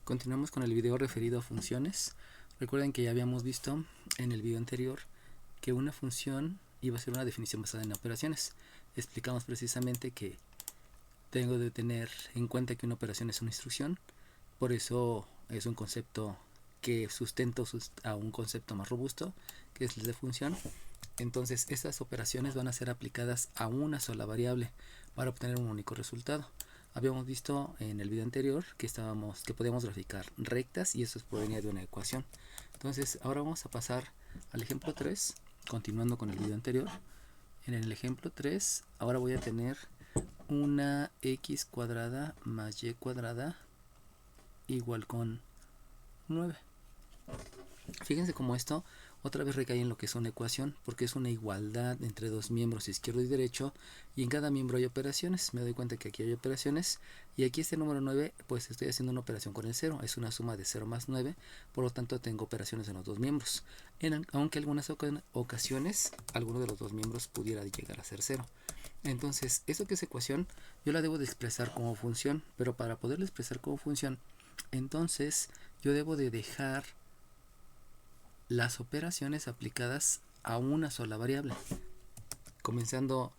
Continuamos con el video referido a funciones. Recuerden que ya habíamos visto en el video anterior que una función iba a ser una definición basada en operaciones. Explicamos precisamente que tengo de tener en cuenta que una operación es una instrucción, por eso es un concepto que sustenta a un concepto más robusto, que es el de función. Entonces estas operaciones van a ser aplicadas a una sola variable para obtener un único resultado. Habíamos visto en el video anterior que podíamos graficar rectas y eso provenía de una ecuación. Entonces ahora vamos a pasar al ejemplo 3, continuando con el video anterior. En el ejemplo 3 ahora voy a tener una x cuadrada más y cuadrada igual con 9. Fíjense cómo esto otra vez recae en lo que es una ecuación, porque es una igualdad entre dos miembros izquierdo y derecho, y en cada miembro hay operaciones. Me doy cuenta que aquí hay operaciones, y aquí este número 9, pues estoy haciendo una operación con el 0, es una suma de 0 más 9, por lo tanto tengo operaciones en los dos miembros, aunque en algunas ocasiones alguno de los dos miembros pudiera llegar a ser 0. Entonces, eso que es ecuación, yo la debo de expresar como función, pero para poderla expresar como función, entonces yo debo de dejar las operaciones aplicadas a una sola variable. Comenzando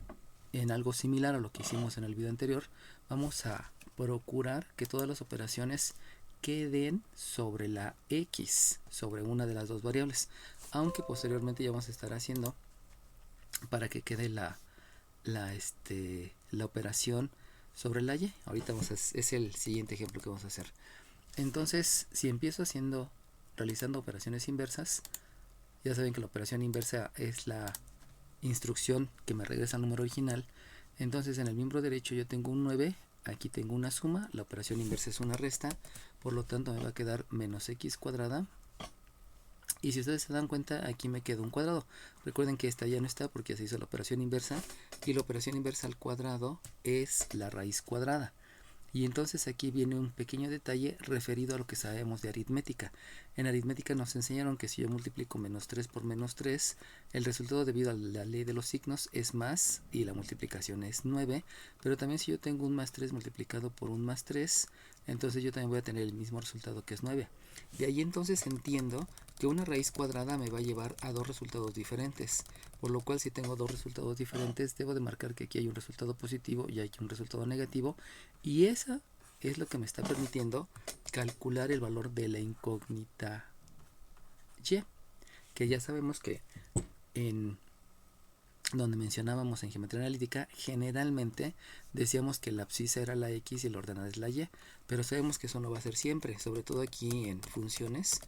en algo similar a lo que hicimos en el video anterior, vamos a procurar que todas las operaciones queden sobre la x, sobre una de las dos variables, aunque posteriormente ya vamos a estar haciendo para que quede la operación sobre la y. Ahorita es el siguiente ejemplo que vamos a hacer. Entonces, si empiezo realizando operaciones inversas, ya saben que la operación inversa es la instrucción que me regresa al número original. Entonces en el miembro derecho yo tengo un 9, aquí tengo una suma, la operación inversa es una resta, por lo tanto me va a quedar menos x cuadrada. Y si ustedes se dan cuenta, aquí me queda un cuadrado. Recuerden que esta ya no está porque ya se hizo la operación inversa, y la operación inversa al cuadrado es la raíz cuadrada. Y entonces aquí viene un pequeño detalle referido a lo que sabemos de aritmética. En aritmética nos enseñaron que si yo multiplico menos 3 por menos 3, el resultado debido a la ley de los signos es más y la multiplicación es 9. Pero también si yo tengo un más 3 multiplicado por un más 3, entonces yo también voy a tener el mismo resultado que es 9. De ahí entonces entiendo que una raíz cuadrada me va a llevar a dos resultados diferentes, por lo cual si tengo dos resultados diferentes debo de marcar que aquí hay un resultado positivo y aquí un resultado negativo, y esa es lo que me está permitiendo calcular el valor de la incógnita y, que ya sabemos que en donde mencionábamos en geometría analítica, generalmente decíamos que la abscisa era la x y la ordenada es la y, pero sabemos que eso no va a ser siempre, sobre todo aquí en funciones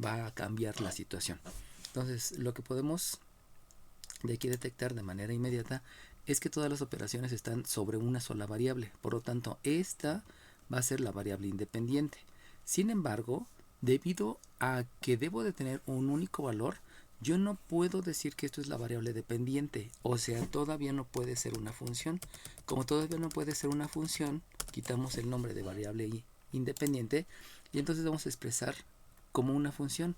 va a cambiar la situación. Entonces lo que podemos de aquí detectar de manera inmediata es que todas las operaciones están sobre una sola variable, por lo tanto esta va a ser la variable independiente. Sin embargo, debido a que debo de tener un único valor, yo no puedo decir que esto es la variable dependiente, o sea, todavía no puede ser una función. Como todavía no puede ser una función, quitamos el nombre de variable independiente y entonces vamos a expresar como una función.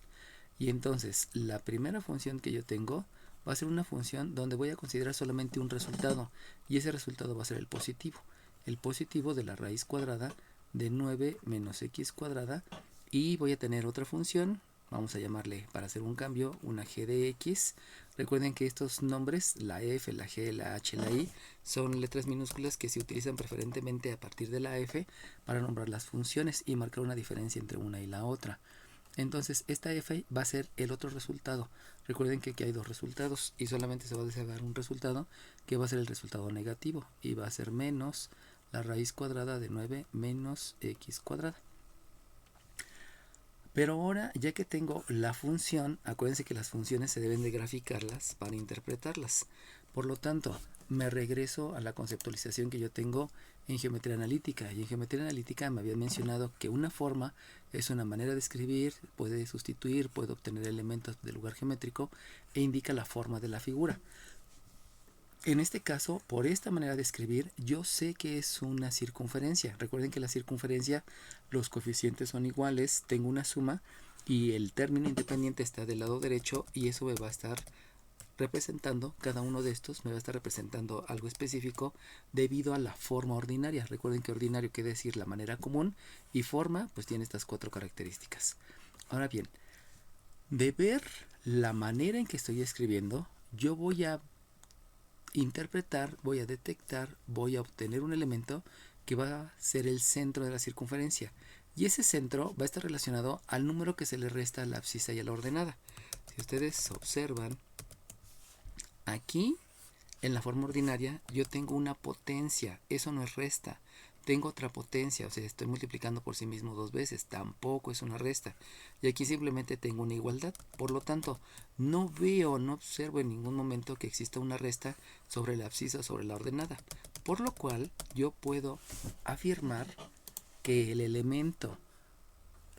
Y entonces la primera función que yo tengo va a ser una función donde voy a considerar solamente un resultado, y ese resultado va a ser el positivo de la raíz cuadrada de 9 menos x cuadrada, y voy a tener otra función, vamos a llamarle, para hacer un cambio, una g de x. Recuerden que estos nombres, la f, la g, la h, la i, son letras minúsculas que se utilizan preferentemente a partir de la f para nombrar las funciones y marcar una diferencia entre una y la otra. Entonces esta f va a ser el otro resultado. Recuerden que aquí hay dos resultados y solamente se va a desagar un resultado, que va a ser el resultado negativo, y va a ser menos la raíz cuadrada de 9 menos x cuadrada. Pero ahora, ya que tengo la función, acuérdense que las funciones se deben de graficarlas para interpretarlas. Por lo tanto, me regreso a la conceptualización que yo tengo en geometría analítica. Y en geometría analítica me habían mencionado que una forma es una manera de escribir, puede sustituir, puede obtener elementos del lugar geométrico e indica la forma de la figura. En este caso, por esta manera de escribir, yo sé que es una circunferencia. Recuerden que la circunferencia, los coeficientes son iguales, tengo una suma y el término independiente está del lado derecho, y eso me va a estar representando, cada uno de estos me va a estar representando algo específico debido a la forma ordinaria. Recuerden que ordinario quiere decir la manera común y forma pues tiene estas 4 características. Ahora bien, de ver la manera en que estoy escribiendo, yo voy a interpretar, voy a detectar, voy a obtener un elemento que va a ser el centro de la circunferencia. Y ese centro va a estar relacionado al número que se le resta a la abscisa y a la ordenada. Si ustedes observan, aquí en la forma ordinaria yo tengo una potencia, eso no es resta. Tengo otra potencia, o sea, estoy multiplicando por sí mismo 2 veces, tampoco es una resta. Y aquí simplemente tengo una igualdad. Por lo tanto, no observo en ningún momento que exista una resta sobre la abscisa o sobre la ordenada. Por lo cual, yo puedo afirmar que el elemento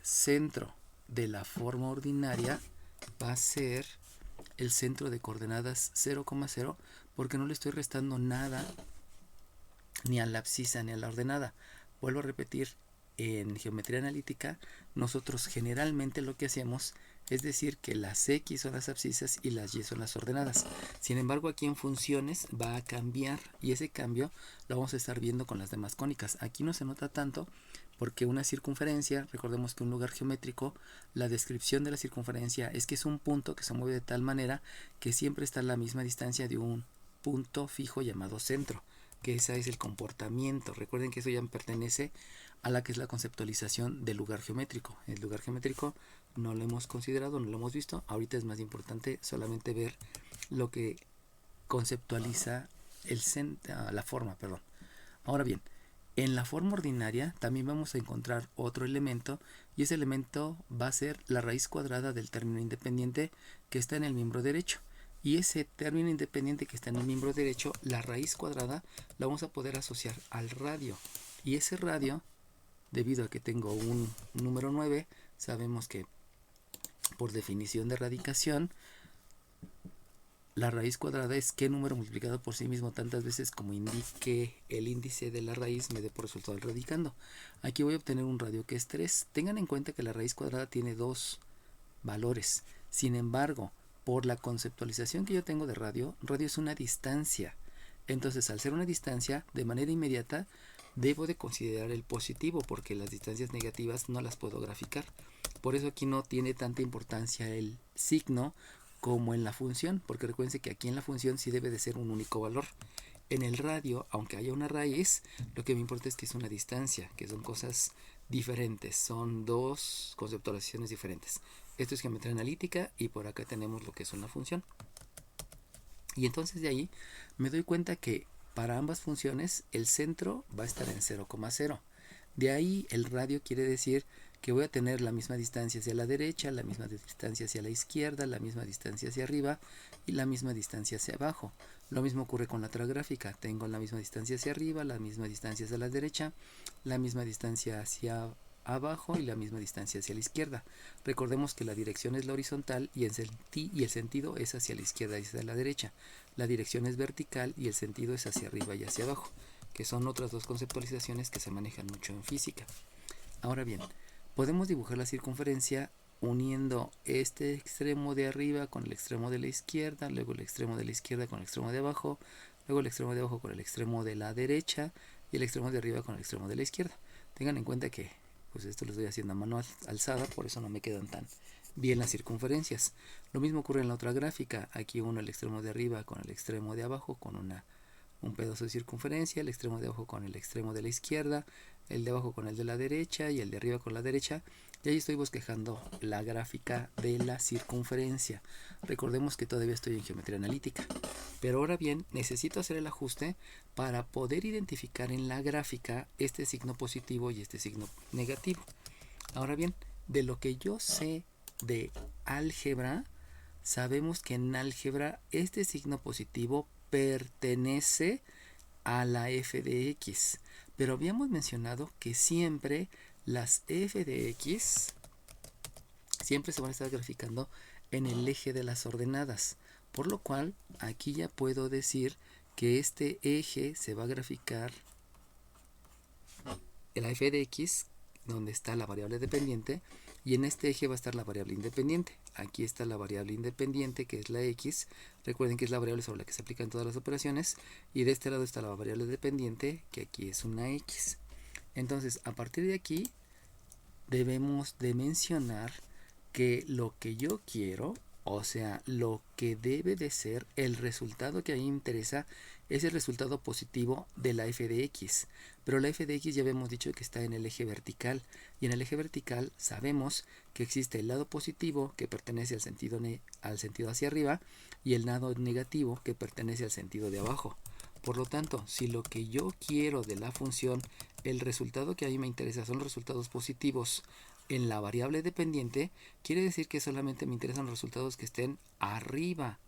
centro de la forma ordinaria va a ser el centro de coordenadas 0,0 porque no le estoy restando nada ni a la abscisa ni a la ordenada. Vuelvo a repetir, en geometría analítica nosotros generalmente lo que hacemos es decir que las X son las abscisas y las Y son las ordenadas. Sin embargo, aquí en funciones va a cambiar y ese cambio lo vamos a estar viendo con las demás cónicas. Aquí no se nota tanto porque una circunferencia, recordemos que un lugar geométrico, la descripción de la circunferencia es que es un punto que se mueve de tal manera que siempre está a la misma distancia de un punto fijo llamado centro, que ese es el comportamiento. Recuerden que eso ya pertenece a la que es la conceptualización del lugar geométrico. El lugar geométrico no lo hemos considerado, no lo hemos visto. Ahorita es más importante solamente ver lo que conceptualiza la forma, perdón. Ahora bien, en la forma ordinaria también vamos a encontrar otro elemento y ese elemento va a ser la raíz cuadrada del término independiente que está en el miembro derecho. Y ese término independiente que está en el miembro derecho, la raíz cuadrada, la vamos a poder asociar al radio. Y ese radio, debido a que tengo un número 9, sabemos que por definición de radicación, la raíz cuadrada es qué número multiplicado por sí mismo tantas veces como indique el índice de la raíz me dé por resultado el radicando. Aquí voy a obtener un radio que es 3. Tengan en cuenta que la raíz cuadrada tiene 2 valores. Sin embargo, por la conceptualización que yo tengo de radio es una distancia. Entonces, al ser una distancia, de manera inmediata, debo de considerar el positivo porque las distancias negativas no las puedo graficar. Por eso aquí no tiene tanta importancia el signo como en la función, porque recuerden que aquí en la función sí debe de ser un único valor. En el radio, aunque haya una raíz, lo que me importa es que es una distancia, que son cosas diferentes, son 2 conceptualizaciones diferentes. Esto es geometría analítica y por acá tenemos lo que es una función. Y entonces de ahí me doy cuenta que para ambas funciones el centro va a estar en 0,0. De ahí el radio quiere decir que voy a tener la misma distancia hacia la derecha, la misma distancia hacia la izquierda, la misma distancia hacia arriba y la misma distancia hacia abajo. Lo mismo ocurre con la otra gráfica. Tengo la misma distancia hacia arriba, la misma distancia hacia la derecha, la misma distancia hacia abajo y la misma distancia hacia la izquierda. Recordemos que la dirección es la horizontal y el sentido es hacia la izquierda y hacia la derecha. La dirección es vertical y el sentido es hacia arriba y hacia abajo, que son otras 2 conceptualizaciones que se manejan mucho en física. Ahora bien, podemos dibujar la circunferencia uniendo este extremo de arriba con el extremo de la izquierda, luego el extremo de la izquierda con el extremo de abajo, luego el extremo de abajo con el extremo de la derecha y el extremo de arriba con el extremo de la izquierda. Tengan en cuenta que pues esto lo estoy haciendo a mano alzada, por eso no me quedan tan bien las circunferencias. Lo mismo ocurre en la otra gráfica. Aquí uno el extremo de arriba con el extremo de abajo con un pedazo de circunferencia, el extremo de abajo con el extremo de la izquierda, el de abajo con el de la derecha y el de arriba con la derecha. Y ahí estoy bosquejando la gráfica de la circunferencia. Recordemos que todavía estoy en geometría analítica. Pero ahora bien, necesito hacer el ajuste para poder identificar en la gráfica este signo positivo y este signo negativo. Ahora bien, de lo que yo sé de álgebra, sabemos que en álgebra este signo positivo pertenece a la f de x. Pero habíamos mencionado que siempre las f de x siempre se van a estar graficando en el eje de las ordenadas. Por lo cual, aquí ya puedo decir que este eje se va a graficar, la f de x donde está la variable dependiente, y en este eje va a estar la variable independiente. Aquí está la variable independiente, que es la x. Recuerden que es la variable sobre la que se aplican todas las operaciones, y de este lado está la variable dependiente, que aquí es una x. Entonces, a partir de aquí debemos de mencionar que lo que yo quiero, o sea, lo que debe de ser el resultado que a mí me interesa, es el resultado positivo de la f de x. Pero la f de x ya habíamos dicho que está en el eje vertical, y en el eje vertical sabemos que existe el lado positivo, que pertenece al sentido hacia arriba, y el lado negativo, que pertenece al sentido de abajo. Por lo tanto, si lo que yo quiero de la función, el resultado que a mí me interesa son los resultados positivos en la variable dependiente, quiere decir que solamente me interesan los resultados que estén arriba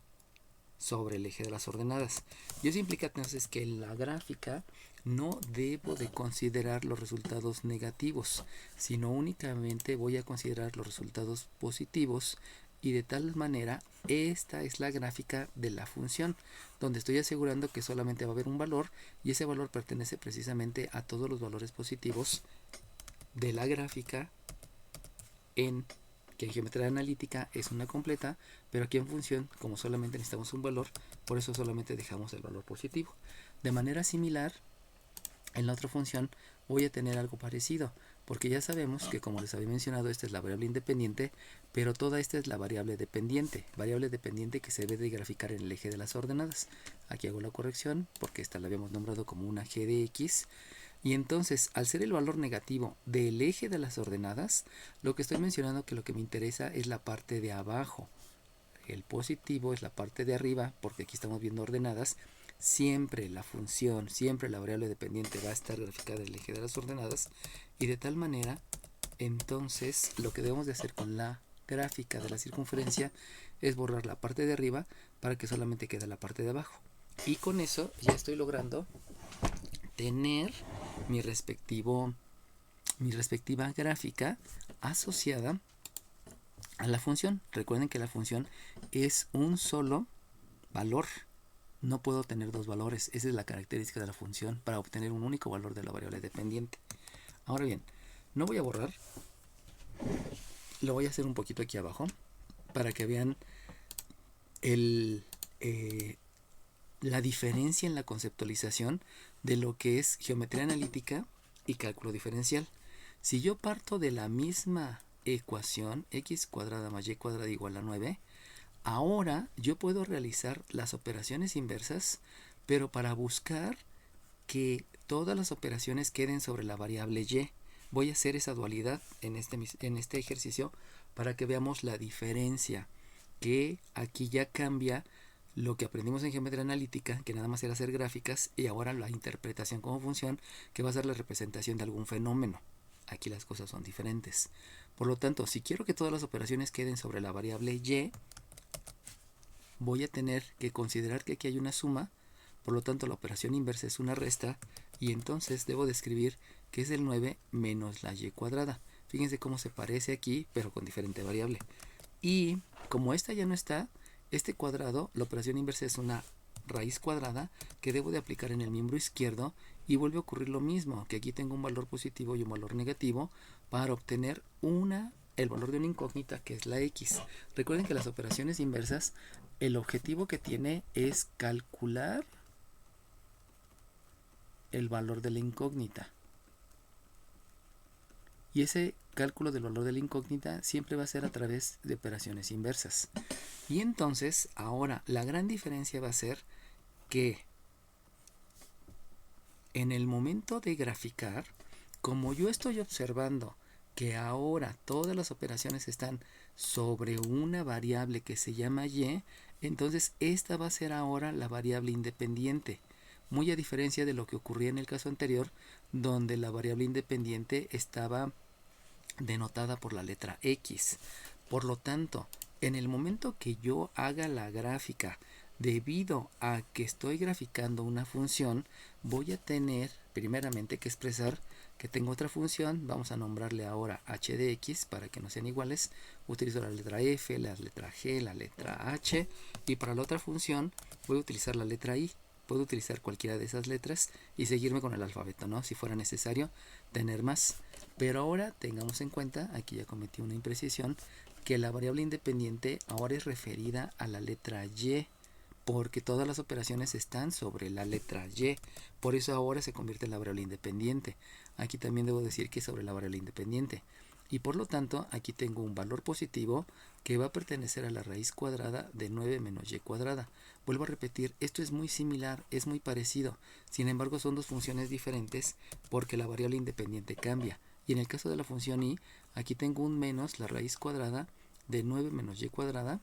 sobre el eje de las ordenadas. Y eso implica entonces que en la gráfica no debo de considerar los resultados negativos, sino únicamente voy a considerar los resultados positivos, y de tal manera esta es la gráfica de la función, donde estoy asegurando que solamente va a haber un valor, y ese valor pertenece precisamente a todos los valores positivos de la gráfica, que en geometría analítica es una completa, pero aquí en función, como solamente necesitamos un valor, por eso solamente dejamos el valor positivo. De manera similar, en la otra función voy a tener algo parecido, porque ya sabemos que, como les había mencionado, esta es la variable independiente, pero toda esta es la variable dependiente que se debe de graficar en el eje de las ordenadas. Aquí hago la corrección porque esta la habíamos nombrado como una g de x. Y entonces, al ser el valor negativo del eje de las ordenadas, lo que estoy mencionando que lo que me interesa es la parte de abajo. El positivo es la parte de arriba, porque aquí estamos viendo ordenadas. Siempre la función, siempre la variable dependiente va a estar graficada en el eje de las ordenadas. Y de tal manera, entonces, lo que debemos de hacer con la gráfica de la circunferencia es borrar la parte de arriba para que solamente quede la parte de abajo. Y con eso ya estoy logrando tener mi respectiva gráfica asociada a la función. Recuerden que la función es un solo valor. No puedo tener dos valores. Esa es la característica de la función, para obtener un único valor de la variable dependiente. Ahora bien, no voy a borrar. Lo voy a hacer un poquito aquí abajo para que vean la diferencia en la conceptualización de lo que es geometría analítica y cálculo diferencial. Si yo parto de la misma ecuación, x cuadrada más y cuadrada igual a 9, ahora yo puedo realizar las operaciones inversas, pero para buscar que todas las operaciones queden sobre la variable y. Voy a hacer esa dualidad en este ejercicio para que veamos la diferencia, que aquí ya cambia lo que aprendimos en geometría analítica, que nada más era hacer gráficas, y ahora la interpretación como función, que va a ser la representación de algún fenómeno. Aquí las cosas son diferentes. Por lo tanto, si quiero que todas las operaciones queden sobre la variable y, voy a tener que considerar que aquí hay una suma. Por lo tanto, la operación inversa es una resta, y entonces debo describir que es el 9 menos la y cuadrada. Fíjense cómo se parece aquí, pero con diferente variable. Y como esta ya no está, este cuadrado, la operación inversa es una raíz cuadrada que debo de aplicar en el miembro izquierdo, y vuelve a ocurrir lo mismo, que aquí tengo un valor positivo y un valor negativo para obtener el valor de una incógnita, que es la x. Recuerden que las operaciones inversas, el objetivo que tiene es calcular el valor de la incógnita. Y ese cálculo del valor de la incógnita siempre va a ser a través de operaciones inversas. Y entonces, ahora, la gran diferencia va a ser que en el momento de graficar, como yo estoy observando que ahora todas las operaciones están sobre una variable que se llama y, entonces esta va a ser ahora la variable independiente. Muy a diferencia de lo que ocurría en el caso anterior, donde la variable independiente estaba denotada por la letra X. Por lo tanto, en el momento que yo haga la gráfica, debido a que estoy graficando una función, voy a tener primeramente que expresar que tengo otra función. Vamos a nombrarle ahora h de x para que no sean iguales. Utilizo la letra f, la letra g, la letra h, y para la otra función voy a utilizar la letra i. puedo utilizar cualquiera de esas letras y seguirme con el alfabeto, ¿no? Si fuera necesario tener más. Pero ahora tengamos en cuenta, aquí ya cometí una imprecisión, que la variable independiente ahora es referida a la letra Y, porque todas las operaciones están sobre la letra Y. Por eso ahora se convierte en la variable independiente. Aquí también debo decir que es sobre la variable independiente. Y por lo tanto, aquí tengo un valor positivo que va a pertenecer a la raíz cuadrada de 9 menos y cuadrada. Vuelvo a repetir, esto es muy similar, es muy parecido. Sin embargo, son dos funciones diferentes porque la variable independiente cambia. Y en el caso de la función y, aquí tengo un menos la raíz cuadrada de 9 menos y cuadrada.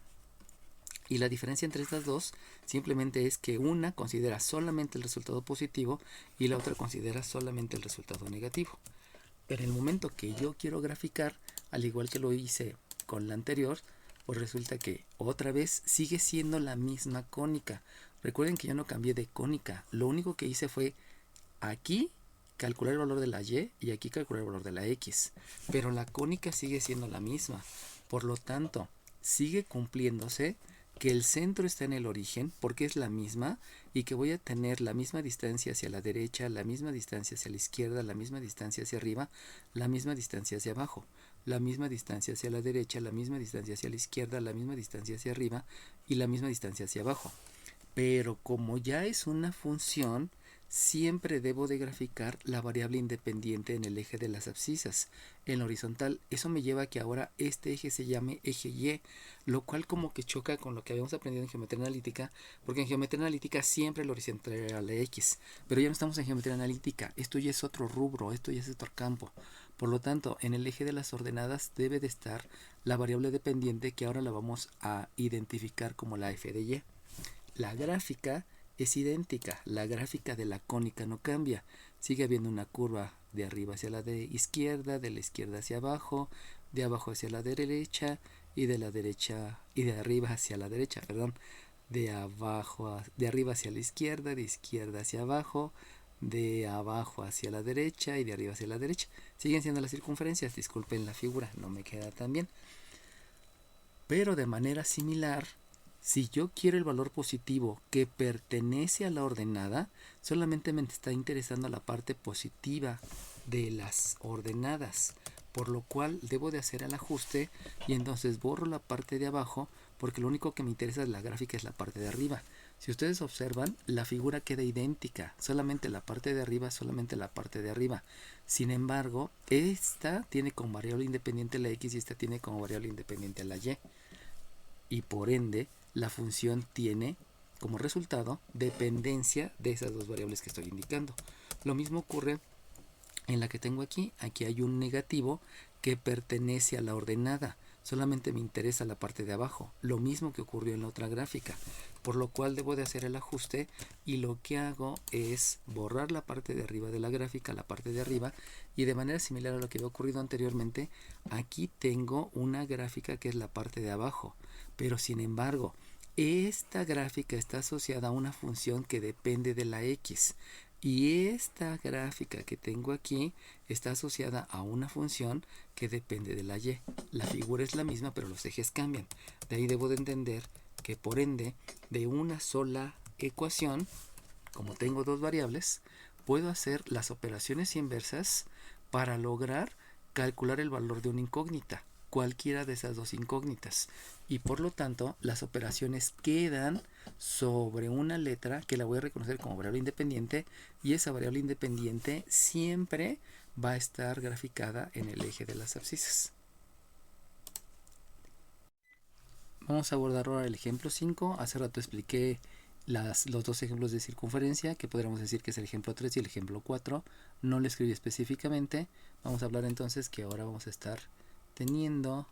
Y la diferencia entre estas dos simplemente es que una considera solamente el resultado positivo y la otra considera solamente el resultado negativo. En el momento que yo quiero graficar, al igual que lo hice con la anterior, pues resulta que otra vez sigue siendo la misma cónica. Recuerden que yo no cambié de cónica. Lo único que hice fue aquí calcular el valor de la y aquí calcular el valor de la x. Pero la cónica sigue siendo la misma. Por lo tanto, sigue cumpliéndose que el centro está en el origen porque es la misma y que voy a tener la misma distancia hacia la derecha, la misma distancia hacia la izquierda, la misma distancia hacia arriba, la misma distancia hacia abajo, la misma distancia hacia la derecha, la misma distancia hacia la izquierda, la misma distancia hacia arriba y la misma distancia hacia abajo. Pero como ya es una función, siempre debo de graficar la variable independiente en el eje de las abscisas, en la horizontal. Eso me lleva a que ahora este eje se llame eje Y, lo cual como que choca con lo que habíamos aprendido en geometría analítica, porque en geometría analítica siempre el horizontal era la X, pero ya no estamos en geometría analítica, esto ya es otro rubro, esto ya es otro campo. Por lo tanto, en el eje de las ordenadas debe de estar la variable dependiente que ahora la vamos a identificar como la f de Y. La gráfica es idéntica, la gráfica de la cónica no cambia, sigue habiendo una curva de arriba hacia la izquierda, de la izquierda hacia abajo, de abajo hacia la derecha y de la derecha y de arriba hacia la derecha, perdón, de arriba hacia la izquierda, de izquierda hacia abajo, de abajo hacia la derecha y de arriba hacia la derecha. Siguen siendo las circunferencias, disculpen la figura, no me queda tan bien. Pero de manera similar, si yo quiero el valor positivo que pertenece a la ordenada, solamente me está interesando la parte positiva de las ordenadas, por lo cual debo de hacer el ajuste y entonces borro la parte de abajo porque lo único que me interesa de la gráfica es la parte de arriba. Si ustedes observan, la figura queda idéntica, solamente la parte de arriba, solamente la parte de arriba. Sin embargo, esta tiene como variable independiente la x y esta tiene como variable independiente la y. Y por ende, la función tiene como resultado dependencia de esas dos variables que estoy indicando. Lo mismo ocurre en la que tengo aquí. Aquí hay un negativo que pertenece a la ordenada. Solamente me interesa la parte de abajo. Lo mismo que ocurrió en la otra gráfica. Por lo cual debo de hacer el ajuste y lo que hago es borrar la parte de arriba de la gráfica, la parte de arriba, y de manera similar a lo que había ocurrido anteriormente, aquí tengo una gráfica que es la parte de abajo. Pero sin embargo, esta gráfica está asociada a una función que depende de la x. Y esta gráfica que tengo aquí está asociada a una función que depende de la y. La figura es la misma, pero los ejes cambian. De ahí debo de entender que por ende, de una sola ecuación, como tengo dos variables, puedo hacer las operaciones inversas para lograr calcular el valor de una incógnita, cualquiera de esas dos incógnitas. Y por lo tanto, las operaciones quedan sobre una letra que la voy a reconocer como variable independiente, y esa variable independiente siempre va a estar graficada en el eje de las abscisas. Vamos a abordar ahora el ejemplo 5. Hace rato expliqué los dos ejemplos de circunferencia, que podríamos decir que es el ejemplo 3 y el ejemplo 4. No lo escribí específicamente. Vamos a hablar entonces que ahora vamos a estar teniendo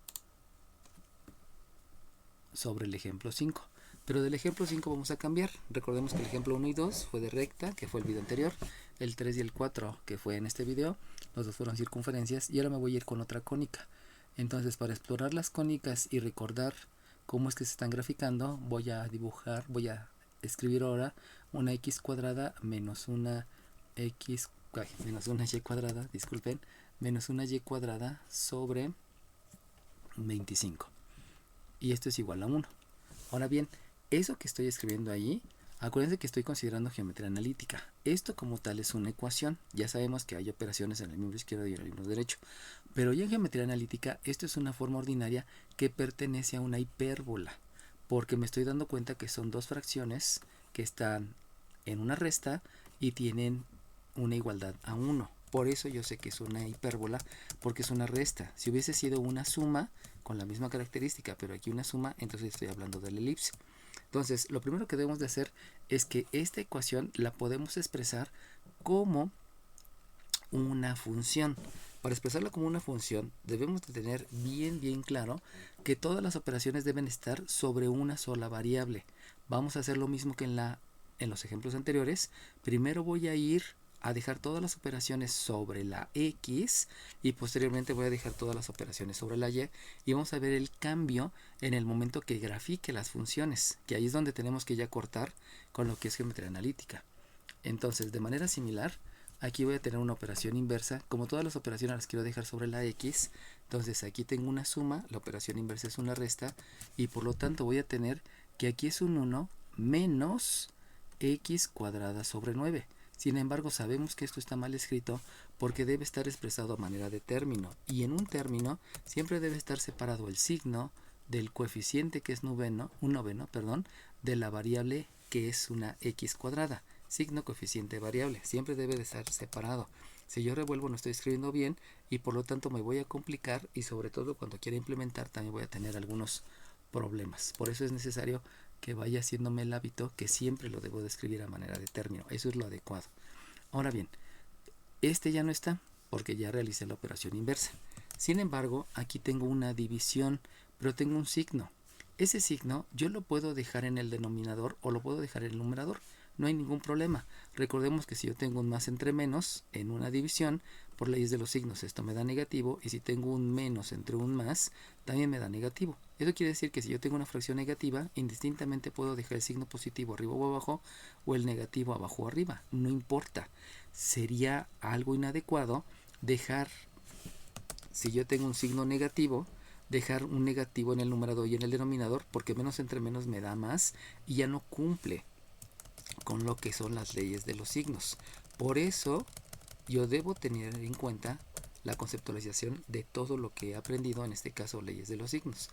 sobre el ejemplo 5. Pero del ejemplo 5 vamos a cambiar. Recordemos que el ejemplo 1 y 2 fue de recta, que fue el video anterior. El 3 y el 4, que fue en este video, los dos fueron circunferencias. Y ahora me voy a ir con otra cónica. Entonces, para explorar las cónicas y recordar cómo es que se están graficando, voy a escribir ahora una x cuadrada menos una menos una y cuadrada, disculpen, menos una y cuadrada sobre 25. Y esto es igual a 1. Ahora bien, eso que estoy escribiendo ahí, Acuérdense que estoy considerando geometría analítica. Esto como tal es una ecuación. Ya sabemos que hay operaciones en el miembro izquierdo y en el miembro derecho. Pero ya en geometría analítica, esto es una forma ordinaria que pertenece a una hipérbola. Porque me estoy dando cuenta que son dos fracciones que están en una resta y tienen una igualdad a 1. Por eso yo sé que es una hipérbola, porque es una resta. Si hubiese sido una suma con la misma característica, pero aquí una suma, entonces estoy hablando de la elipse. Entonces, lo primero que debemos de hacer es que esta ecuación la podemos expresar como una función. Para expresarla como una función, debemos de tener bien claro que todas las operaciones deben estar sobre una sola variable. Vamos a hacer lo mismo que en los ejemplos anteriores. Primero voy a ir a dejar todas las operaciones sobre la X y posteriormente voy a dejar todas las operaciones sobre la Y y vamos a ver el cambio en el momento que grafique las funciones, que ahí es donde tenemos que ya cortar con lo que es geometría analítica. Entonces, de manera similar, aquí voy a tener una operación inversa. Como todas las operaciones las quiero dejar sobre la X, entonces aquí tengo una suma, la operación inversa es una resta, y por lo tanto voy a tener que aquí es un 1 menos x cuadrada sobre 9. Sin embargo, sabemos que esto está mal escrito porque debe estar expresado a manera de término. Y en un término siempre debe estar separado el signo del coeficiente que es un noveno, de la variable que es una x cuadrada. Signo coeficiente variable. Siempre debe de estar separado. Si yo revuelvo no estoy escribiendo bien y por lo tanto me voy a complicar y sobre todo cuando quiera implementar también voy a tener algunos problemas. Por eso es necesario que vaya haciéndome el hábito que siempre lo debo de escribir a manera de término. Eso es lo adecuado. Ahora bien, este ya no está porque ya realicé la operación inversa. Sin embargo, aquí tengo una división, pero tengo un signo. Ese signo yo lo puedo dejar en el denominador o lo puedo dejar en el numerador. No hay ningún problema. Recordemos que si yo tengo un más entre menos en una división, por leyes de los signos esto me da negativo, y si tengo un menos entre un más, también me da negativo. Eso quiere decir que si yo tengo una fracción negativa, indistintamente puedo dejar el signo positivo arriba o abajo o el negativo abajo o arriba. No importa. Sería algo inadecuado dejar, si yo tengo un signo negativo, dejar un negativo en el numerador y en el denominador, porque menos entre menos me da más y ya no cumple con lo que son las leyes de los signos. Por eso yo debo tener en cuenta la conceptualización de todo lo que he aprendido, en este caso leyes de los signos.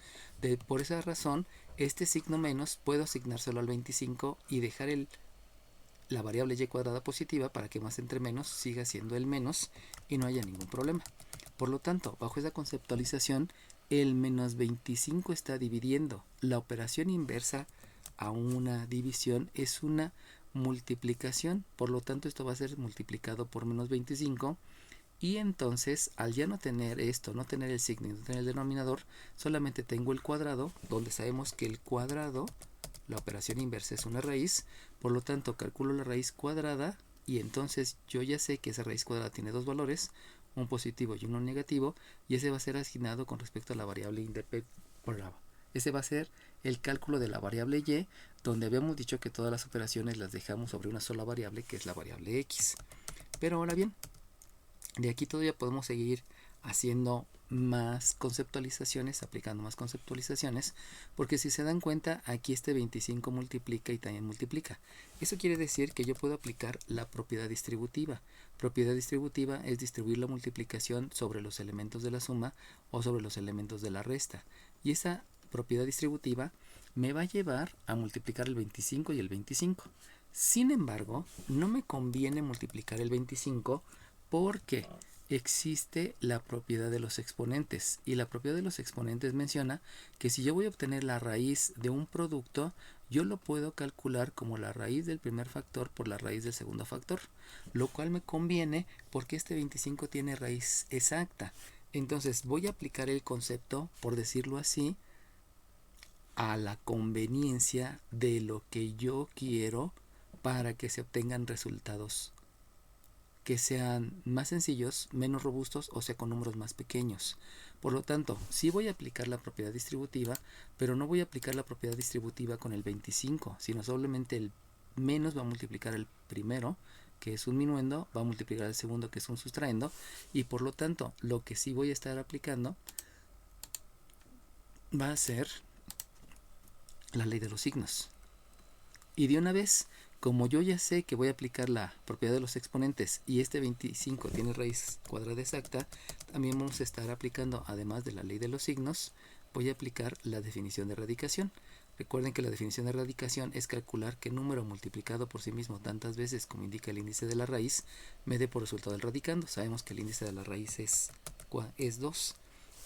Por esa razón, este signo menos puedo asignárselo al 25 y dejar la variable y cuadrada positiva para que más entre menos siga siendo el menos y no haya ningún problema. Por lo tanto, bajo esa conceptualización, el menos 25 está dividiendo. La operación inversa a una división es una multiplicación, por lo tanto esto va a ser multiplicado por menos 25 y entonces al ya no tener esto, no tener el signo y no tener el denominador, solamente tengo el cuadrado, donde sabemos que el cuadrado, la operación inversa es una raíz, por lo tanto calculo la raíz cuadrada y entonces yo ya sé que esa raíz cuadrada tiene dos valores, un positivo y uno negativo, y ese va a ser asignado con respecto a la variable independiente. Ese va a ser el cálculo de la variable y, donde habíamos dicho que todas las operaciones las dejamos sobre una sola variable, que es la variable x. Pero ahora bien, de aquí todavía podemos seguir haciendo más conceptualizaciones, aplicando más conceptualizaciones, porque si se dan cuenta, aquí este 25 multiplica y también multiplica. Eso quiere decir que yo puedo aplicar la propiedad distributiva. Propiedad distributiva es distribuir la multiplicación sobre los elementos de la suma o sobre los elementos de la resta. Y esa propiedad distributiva me va a llevar a multiplicar el 25 y el 25. Sin embargo, no me conviene multiplicar el 25 porque existe la propiedad de los exponentes, y la propiedad de los exponentes menciona que si yo voy a obtener la raíz de un producto, yo lo puedo calcular como la raíz del primer factor por la raíz del segundo factor, lo cual me conviene porque este 25 tiene raíz exacta. Entonces voy a aplicar el concepto, por decirlo así, a la conveniencia de lo que yo quiero para que se obtengan resultados que sean más sencillos, menos robustos, o sea con números más pequeños. Por lo tanto, sí voy a aplicar la propiedad distributiva, pero no voy a aplicar la propiedad distributiva con el 25, sino solamente el menos va a multiplicar el primero, que es un minuendo, va a multiplicar el segundo, que es un sustraendo, y por lo tanto, lo que sí voy a estar aplicando va a ser la ley de los signos. Y de una vez como yo ya sé que voy a aplicar la propiedad de los exponentes y este 25 tiene raíz cuadrada exacta, también vamos a estar aplicando, además de la ley de los signos, voy a aplicar la definición de radicación. Recuerden que la definición de radicación es calcular qué número multiplicado por sí mismo tantas veces como indica el índice de la raíz me dé por resultado el radicando. Sabemos que el índice de la raíz es 2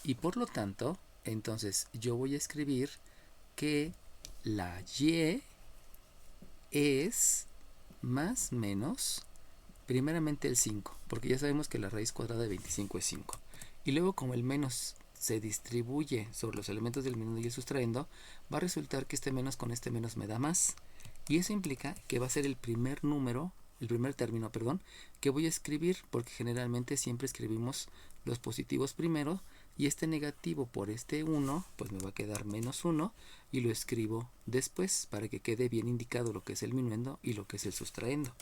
y por lo tanto, entonces yo voy a escribir que la y es más menos primeramente el 5, porque ya sabemos que la raíz cuadrada de 25 es 5. Y luego como el menos se distribuye sobre los elementos del minuendo y el sustraendo, va a resultar que este menos con este menos me da más. Y eso implica que va a ser el primer término, que voy a escribir, porque generalmente siempre escribimos los positivos primero, y este negativo por este 1, pues me va a quedar menos 1, y lo escribo después para que quede bien indicado lo que es el minuendo y lo que es el sustraendo.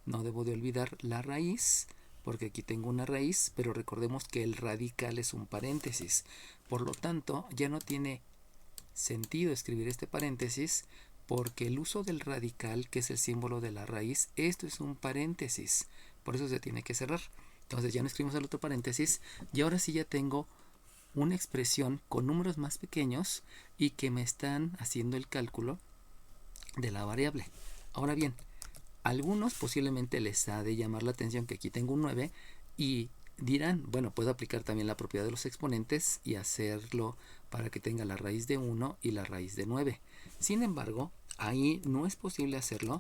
No debo de olvidar la raíz, porque aquí tengo una raíz, pero recordemos que el radical es un paréntesis. Por lo tanto, ya no tiene sentido escribir este paréntesis, porque el uso del radical, que es el símbolo de la raíz, esto es un paréntesis. Por eso se tiene que cerrar. Entonces ya no escribimos el otro paréntesis y ahora sí ya tengo una expresión con números más pequeños y que me están haciendo el cálculo de la variable. Ahora bien, a algunos posiblemente les ha de llamar la atención que aquí tengo un 9 y dirán, bueno, puedo aplicar también la propiedad de los exponentes y hacerlo para que tenga la raíz de 1 y la raíz de 9. Sin embargo, ahí no es posible hacerlo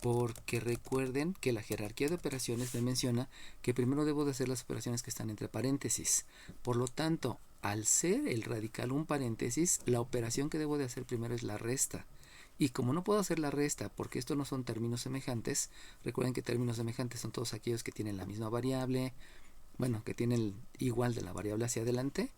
porque recuerden que la jerarquía de operaciones me menciona que primero debo de hacer las operaciones que están entre paréntesis. Por lo tanto, al ser el radical un paréntesis, la operación que debo de hacer primero es la resta. Y como no puedo hacer la resta porque estos no son términos semejantes, recuerden que términos semejantes son todos aquellos que tienen la misma variable, bueno, que tienen igual de la variable hacia adelante,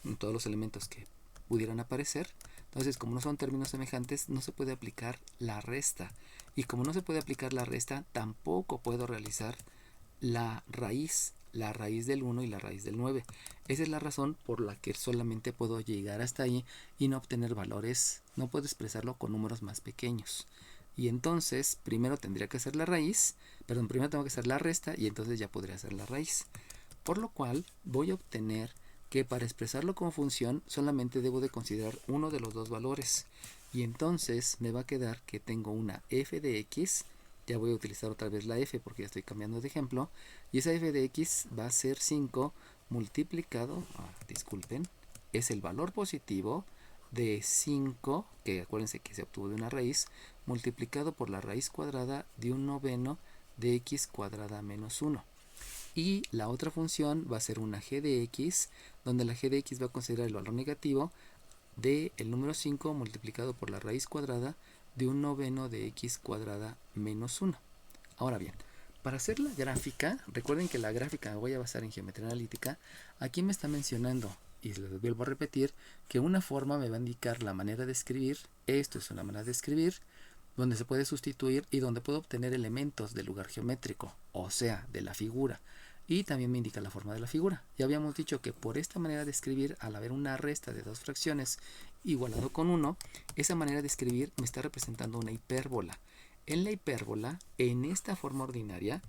en todos los elementos que pudieran aparecer. Entonces, como no son términos semejantes, no se puede aplicar la resta. Y como no se puede aplicar la resta, tampoco puedo realizar la raíz del 1 y la raíz del 9. Esa es la razón por la que solamente puedo llegar hasta ahí y no obtener valores, no puedo expresarlo con números más pequeños. Y entonces, primero tendría que hacer la raíz, primero tengo que hacer la resta y entonces ya podría hacer la raíz. Por lo cual, voy a obtener que para expresarlo como función solamente debo de considerar uno de los dos valores. Y entonces me va a quedar que tengo una f de x, ya voy a utilizar otra vez la f porque ya estoy cambiando de ejemplo, y esa f de x va a ser 5 multiplicado, disculpen, es el valor positivo de 5, que acuérdense que se obtuvo de una raíz, multiplicado por la raíz cuadrada de un noveno de x cuadrada menos 1. Y la otra función va a ser una g de x, donde la g de x va a considerar el valor negativo del número 5 multiplicado por la raíz cuadrada de un noveno de x cuadrada menos 1. Ahora bien, para hacer la gráfica, recuerden que la gráfica me voy a basar en geometría analítica. Aquí me está mencionando, y les vuelvo a repetir, que una forma me va a indicar la manera de escribir. Esto es una manera de escribir donde se puede sustituir y donde puedo obtener elementos del lugar geométrico, o sea, de la figura. Y también me indica la forma de la figura. Ya habíamos dicho que por esta manera de escribir, al haber una resta de dos fracciones igualado con 1, esa manera de escribir me está representando una hipérbola. En la hipérbola, en esta forma ordinaria,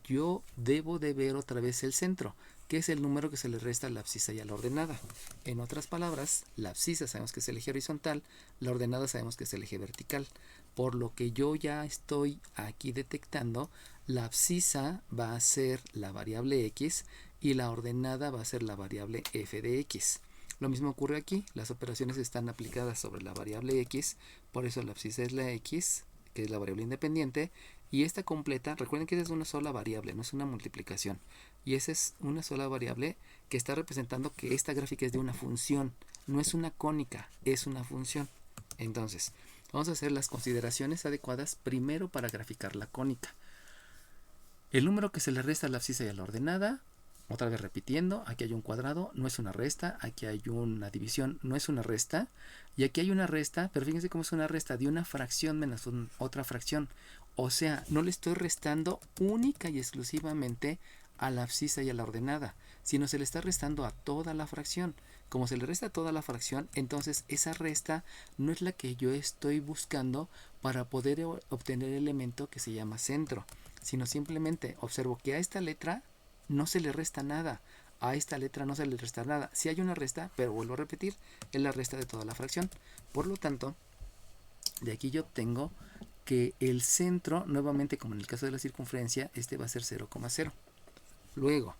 yo debo de ver otra vez el centro, que es el número que se le resta a la abscisa y a la ordenada. En otras palabras, la abscisa sabemos que es el eje horizontal, la ordenada sabemos que es el eje vertical. Por lo que yo ya estoy aquí detectando, la abscisa va a ser la variable x y la ordenada va a ser la variable f de x. Lo mismo ocurre aquí, las operaciones están aplicadas sobre la variable x, por eso la abscisa es la x, que es la variable independiente, y esta completa, recuerden que esa es una sola variable, no es una multiplicación, y esa es una sola variable que está representando que esta gráfica es de una función, no es una cónica, es una función. Entonces, vamos a hacer las consideraciones adecuadas primero para graficar la cónica. El número que se le resta a la abscisa y a la ordenada, otra vez repitiendo, aquí hay un cuadrado, no es una resta, aquí hay una división, no es una resta, y aquí hay una resta, pero fíjense cómo es una resta de una fracción menos otra fracción. O sea, no le estoy restando única y exclusivamente a la abscisa y a la ordenada, sino se le está restando a toda la fracción. Como se le resta a toda la fracción, entonces esa resta no es la que yo estoy buscando para poder obtener el elemento que se llama centro, sino simplemente observo que a esta letra no se le resta nada, a esta letra no se le resta nada. Si hay una resta, pero vuelvo a repetir, es la resta de toda la fracción. Por lo tanto, de aquí yo obtengo que el centro, nuevamente como en el caso de la circunferencia, este va a ser 0,0. Luego,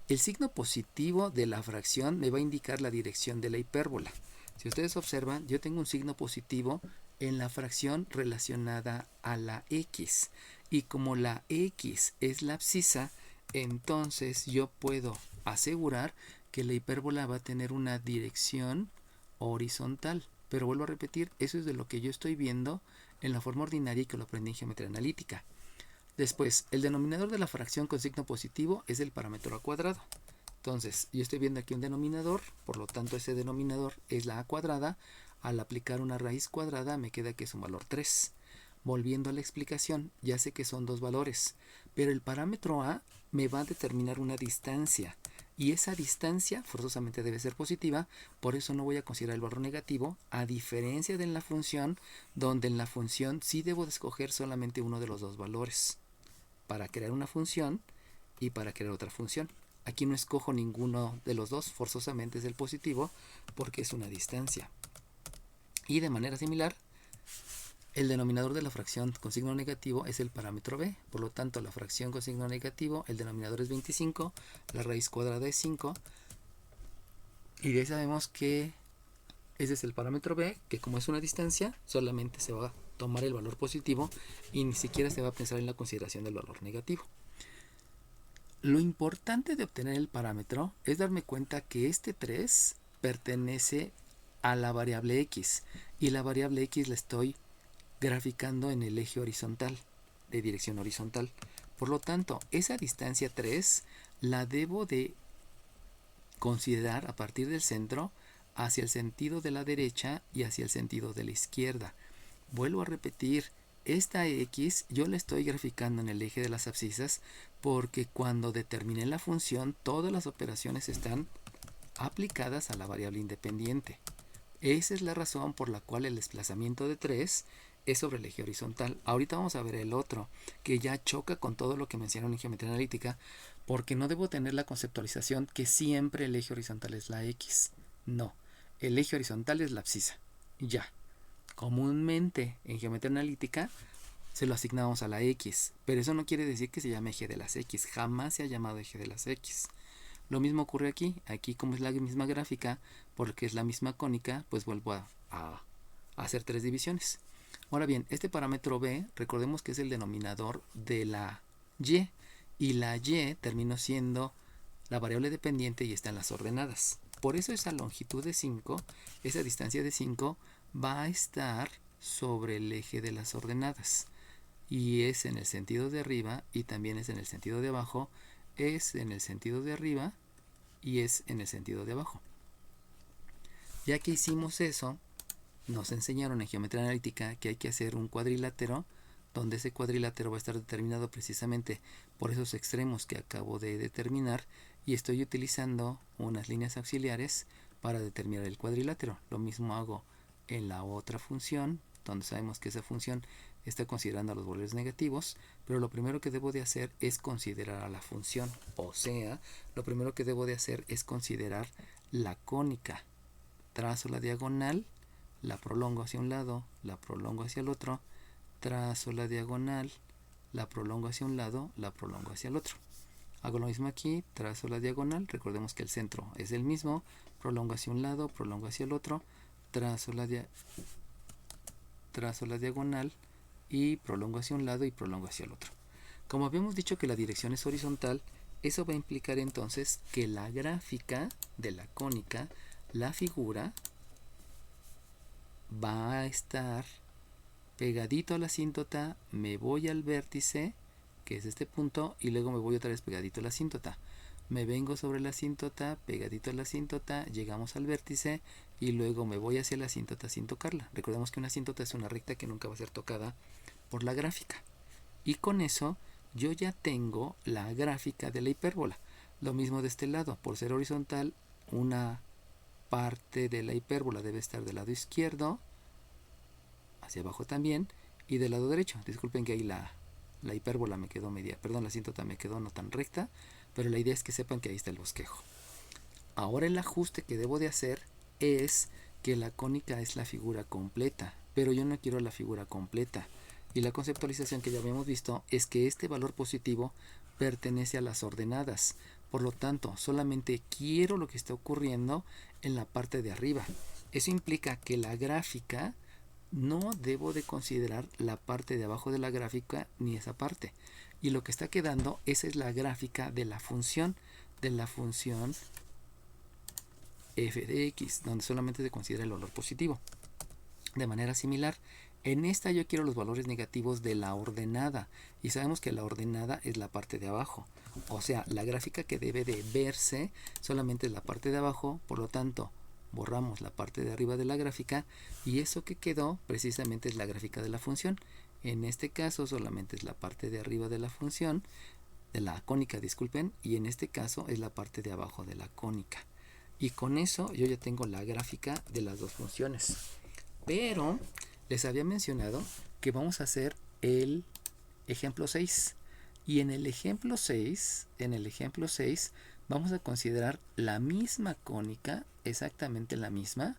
el signo positivo de la fracción me va a indicar la dirección de la hipérbola. Si ustedes observan, yo tengo un signo positivo en la fracción relacionada a la x. Y como la x es la abscisa, entonces yo puedo asegurar que la hipérbola va a tener una dirección horizontal. Pero vuelvo a repetir, eso es de lo que yo estoy viendo en la forma ordinaria y que lo aprendí en geometría analítica. Después, el denominador de la fracción con signo positivo es el parámetro a cuadrado. Entonces, yo estoy viendo aquí un denominador, por lo tanto ese denominador es la a cuadrada. Al aplicar una raíz cuadrada me queda que es un valor 3. Volviendo a la explicación, ya sé que son dos valores, pero el parámetro a me va a determinar una distancia. Y esa distancia forzosamente debe ser positiva, por eso no voy a considerar el valor negativo, a diferencia de en la función, donde en la función sí debo de escoger solamente uno de los dos valores para crear una función y para crear otra función. Aquí no escojo ninguno de los dos, forzosamente es el positivo porque es una distancia. Y de manera similar, el denominador de la fracción con signo negativo es el parámetro b, por lo tanto la fracción con signo negativo, el denominador es 25, la raíz cuadrada es 5, y de ahí sabemos que ese es el parámetro b, que como es una distancia, solamente se va a tomar el valor positivo y ni siquiera se va a pensar en la consideración del valor negativo. Lo importante de obtener el parámetro es darme cuenta que este 3 pertenece a la variable x y la variable x la estoy graficando en el eje horizontal, de dirección horizontal. Por lo tanto, esa distancia 3 la debo de considerar a partir del centro hacia el sentido de la derecha y hacia el sentido de la izquierda. Vuelvo a repetir, esta x yo la estoy graficando en el eje de las abscisas porque cuando determiné la función todas las operaciones están aplicadas a la variable independiente. Esa es la razón por la cual el desplazamiento de 3 es sobre el eje horizontal. Ahorita vamos a ver el otro, que ya choca con todo lo que mencionaron en geometría analítica, porque no debo tener la conceptualización que siempre el eje horizontal es la x. No, el eje horizontal es la abscisa. Ya. Comúnmente en geometría analítica se lo asignamos a la x, pero eso no quiere decir que se llame eje de las x. Jamás se ha llamado eje de las x. Lo mismo ocurre aquí. Aquí, como es la misma gráfica, porque es la misma cónica, pues vuelvo a hacer 3 divisiones. Ahora bien, este parámetro b, recordemos que es el denominador de la y la y terminó siendo la variable dependiente y está en las ordenadas. Por eso esa longitud de 5, esa distancia de 5, va a estar sobre el eje de las ordenadas. Y es en el sentido de arriba y también es en el sentido de abajo. Es en el sentido de arriba y es en el sentido de abajo. Ya que hicimos eso, nos enseñaron en geometría analítica que hay que hacer un cuadrilátero, donde ese cuadrilátero va a estar determinado precisamente por esos extremos que acabo de determinar, y estoy utilizando unas líneas auxiliares para determinar el cuadrilátero. Lo mismo hago en la otra función, donde sabemos que esa función está considerando a los valores negativos, pero lo primero que debo de hacer es considerar a la función, o sea, lo primero que debo de hacer es considerar la cónica. Trazo la diagonal, la prolongo hacia un lado, la prolongo hacia el otro, trazo la diagonal, la prolongo hacia un lado, la prolongo hacia el otro. Hago lo mismo aquí, trazo la diagonal, recordemos que el centro es el mismo, prolongo hacia un lado, prolongo hacia el otro, trazo la diagonal y prolongo hacia un lado y prolongo hacia el otro. Como habíamos dicho que la dirección es horizontal, eso va a implicar entonces que la gráfica de la cónica, la figura, va a estar pegadito a la asíntota, me voy al vértice, que es este punto, y luego me voy otra vez pegadito a la asíntota. Me vengo sobre la asíntota, pegadito a la asíntota, llegamos al vértice y luego me voy hacia la asíntota sin tocarla. Recordemos que una asíntota es una recta que nunca va a ser tocada por la gráfica. Y con eso yo ya tengo la gráfica de la hipérbola. Lo mismo de este lado, por ser horizontal, una parte de la hipérbola debe estar del lado izquierdo, hacia abajo también, y del lado derecho. Disculpen que ahí la hipérbola me quedó media, perdón, la asíntota me quedó no tan recta, pero la idea es que sepan que ahí está el bosquejo. Ahora el ajuste que debo de hacer es que la cónica es la figura completa, pero yo no quiero la figura completa. Y la conceptualización que ya habíamos visto es que este valor positivo pertenece a las ordenadas. Por lo tanto, solamente quiero lo que está ocurriendo en la parte de arriba. Eso implica que la gráfica no debo de considerar la parte de abajo de la gráfica ni esa parte. Y lo que está quedando, esa es la gráfica de la función f de x, donde solamente se considera el valor positivo. De manera similar, en esta yo quiero los valores negativos de la ordenada, y sabemos que la ordenada es la parte de abajo. O sea, la gráfica que debe de verse solamente es la parte de abajo, por lo tanto, borramos la parte de arriba de la gráfica, y eso que quedó precisamente es la gráfica de la función. En este caso solamente es la parte de arriba de la función, de la cónica, disculpen, y en este caso es la parte de abajo de la cónica. Y con eso yo ya tengo la gráfica de las dos funciones. Pero les había mencionado que vamos a hacer el ejemplo 6. Y en el ejemplo 6, vamos a considerar la misma cónica, exactamente la misma,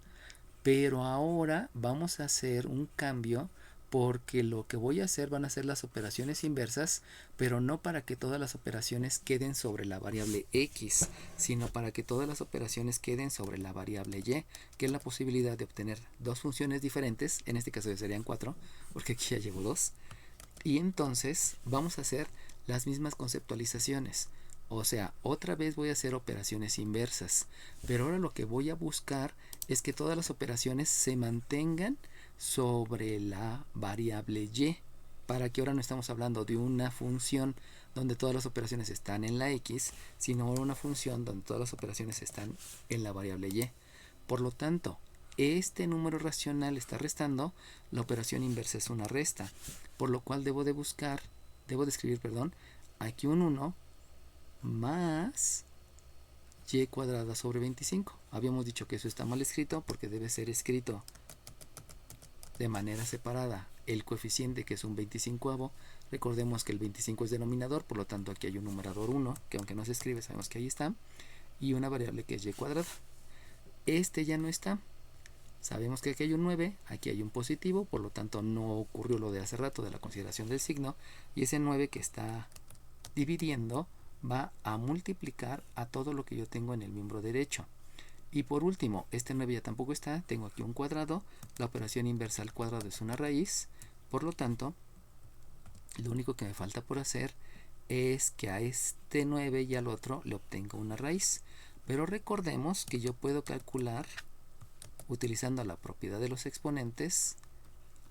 pero ahora vamos a hacer un cambio porque lo que voy a hacer van a ser las operaciones inversas, pero no para que todas las operaciones queden sobre la variable x, sino para que todas las operaciones queden sobre la variable y, que es la posibilidad de obtener dos funciones diferentes, en este caso ya serían 4, porque aquí ya llevo 2, y entonces vamos a hacer las mismas conceptualizaciones. O sea, otra vez voy a hacer operaciones inversas, pero ahora lo que voy a buscar es que todas las operaciones se mantengan sobre la variable y, para que ahora no estamos hablando de una función donde todas las operaciones están en la x, sino una función donde todas las operaciones están en la variable y. Por lo tanto, este número racional está restando, la operación inversa es una resta, por lo cual debo de escribir, aquí un 1 más y cuadrada sobre 25. Habíamos dicho que eso está mal escrito porque debe ser escrito de manera separada el coeficiente, que es un 25avo. Recordemos que el 25 es denominador, por lo tanto aquí hay un numerador 1, que aunque no se escribe sabemos que ahí está, y una variable que es y cuadrada. Este ya no está. Sabemos que aquí hay un 9, aquí hay un positivo, por lo tanto no ocurrió lo de hace rato de la consideración del signo, y ese 9 que está dividiendo va a multiplicar a todo lo que yo tengo en el miembro derecho. Y por último, este 9 ya tampoco está, tengo aquí un cuadrado, la operación inversa al cuadrado es una raíz, por lo tanto, lo único que me falta por hacer es que a este 9 y al otro le obtengo una raíz. Pero recordemos que yo puedo calcular utilizando la propiedad de los exponentes,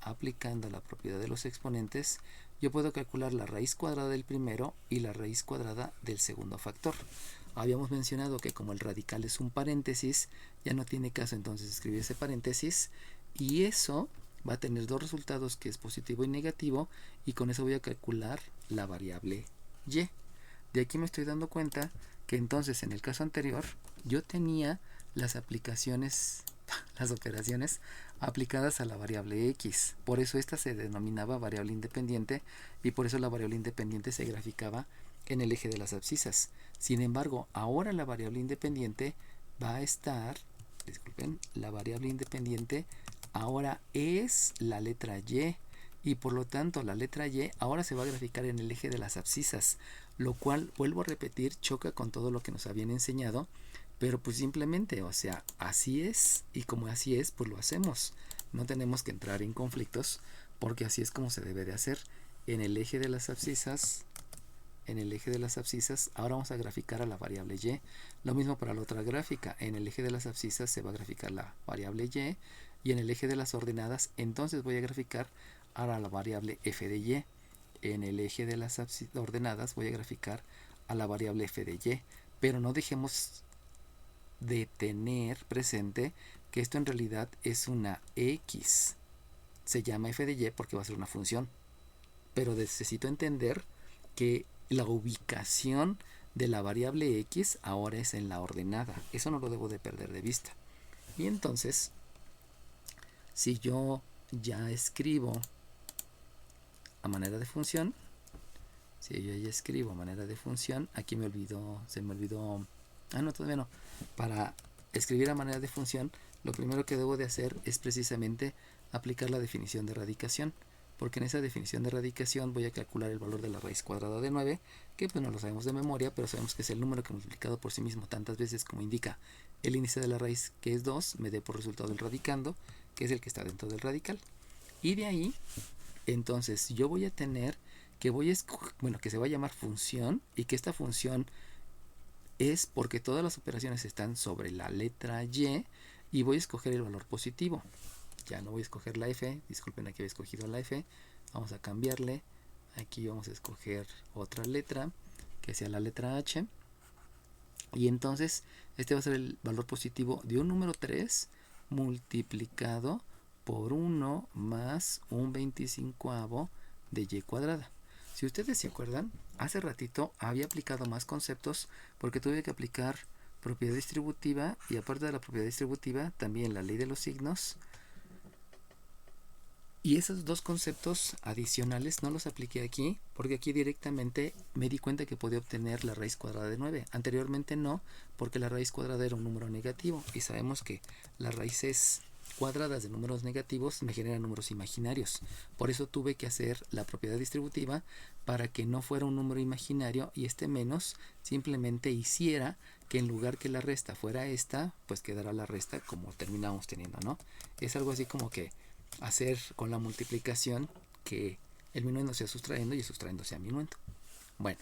aplicando la propiedad de los exponentes, yo puedo calcular la raíz cuadrada del primero y la raíz cuadrada del segundo factor. Habíamos mencionado que como el radical es un paréntesis, ya no tiene caso entonces escribir ese paréntesis, y eso va a tener dos resultados, que es positivo y negativo, y con eso voy a calcular la variable y. De aquí me estoy dando cuenta que entonces en el caso anterior yo tenía las operaciones aplicadas a la variable x. Por eso esta se denominaba variable independiente, y por eso la variable independiente se graficaba en el eje de las abscisas. Sin embargo, ahora la variable independiente va a estar, la variable independiente ahora es la letra y por lo tanto la letra y ahora se va a graficar en el eje de las abscisas, lo cual, vuelvo a repetir, choca con todo lo que nos habían enseñado, pero pues simplemente, o sea, así es, y como así es, pues lo hacemos. No tenemos que entrar en conflictos, porque así es como se debe de hacer. En el eje de las abscisas, ahora vamos a graficar a la variable y. Lo mismo para la otra gráfica, en el eje de las abscisas se va a graficar la variable y en el eje de las ordenadas entonces voy a graficar ahora la variable f de y. En el eje de las ordenadas voy a graficar a la variable f de y, pero no dejemos de tener presente que esto en realidad es una x. Se llama f de y porque va a ser una función, pero necesito entender que la ubicación de la variable x ahora es en la ordenada. Eso no lo debo de perder de vista. Y entonces, si yo ya escribo a manera de función, aquí se me olvidó, no, todavía no. Para escribir a manera de función, lo primero que debo de hacer es precisamente aplicar la definición de radicación, porque en esa definición de radicación voy a calcular el valor de la raíz cuadrada de 9, que pues no lo sabemos de memoria, pero sabemos que es el número que multiplicado por sí mismo tantas veces como indica el índice de la raíz, que es 2, me dé por resultado el radicando, que es el que está dentro del radical. Y de ahí, entonces, yo voy a tener que que se va a llamar función, y que esta función es porque todas las operaciones están sobre la letra y voy a escoger el valor positivo. Ya no voy a escoger la f, disculpen, aquí había escogido la f, vamos a cambiarle, aquí vamos a escoger otra letra, que sea la letra h, y entonces este va a ser el valor positivo de un número 3 multiplicado por 1 más un 25avo de y cuadrada. Si ustedes se acuerdan, hace ratito había aplicado más conceptos porque tuve que aplicar propiedad distributiva, y aparte de la propiedad distributiva también la ley de los signos. Y esos dos conceptos adicionales no los apliqué aquí, porque aquí directamente me di cuenta que podía obtener la raíz cuadrada de 9. Anteriormente no, porque la raíz cuadrada era un número negativo, y sabemos que las raíces cuadradas de números negativos me generan números imaginarios. Por eso tuve que hacer la propiedad distributiva para que no fuera un número imaginario, y este menos simplemente hiciera que en lugar que la resta fuera esta, pues quedara la resta como terminamos teniendo, ¿no? Es algo así como que hacer con la multiplicación que el minuendo sea sustrayendo y el sustrayendo sea minuendo. Bueno,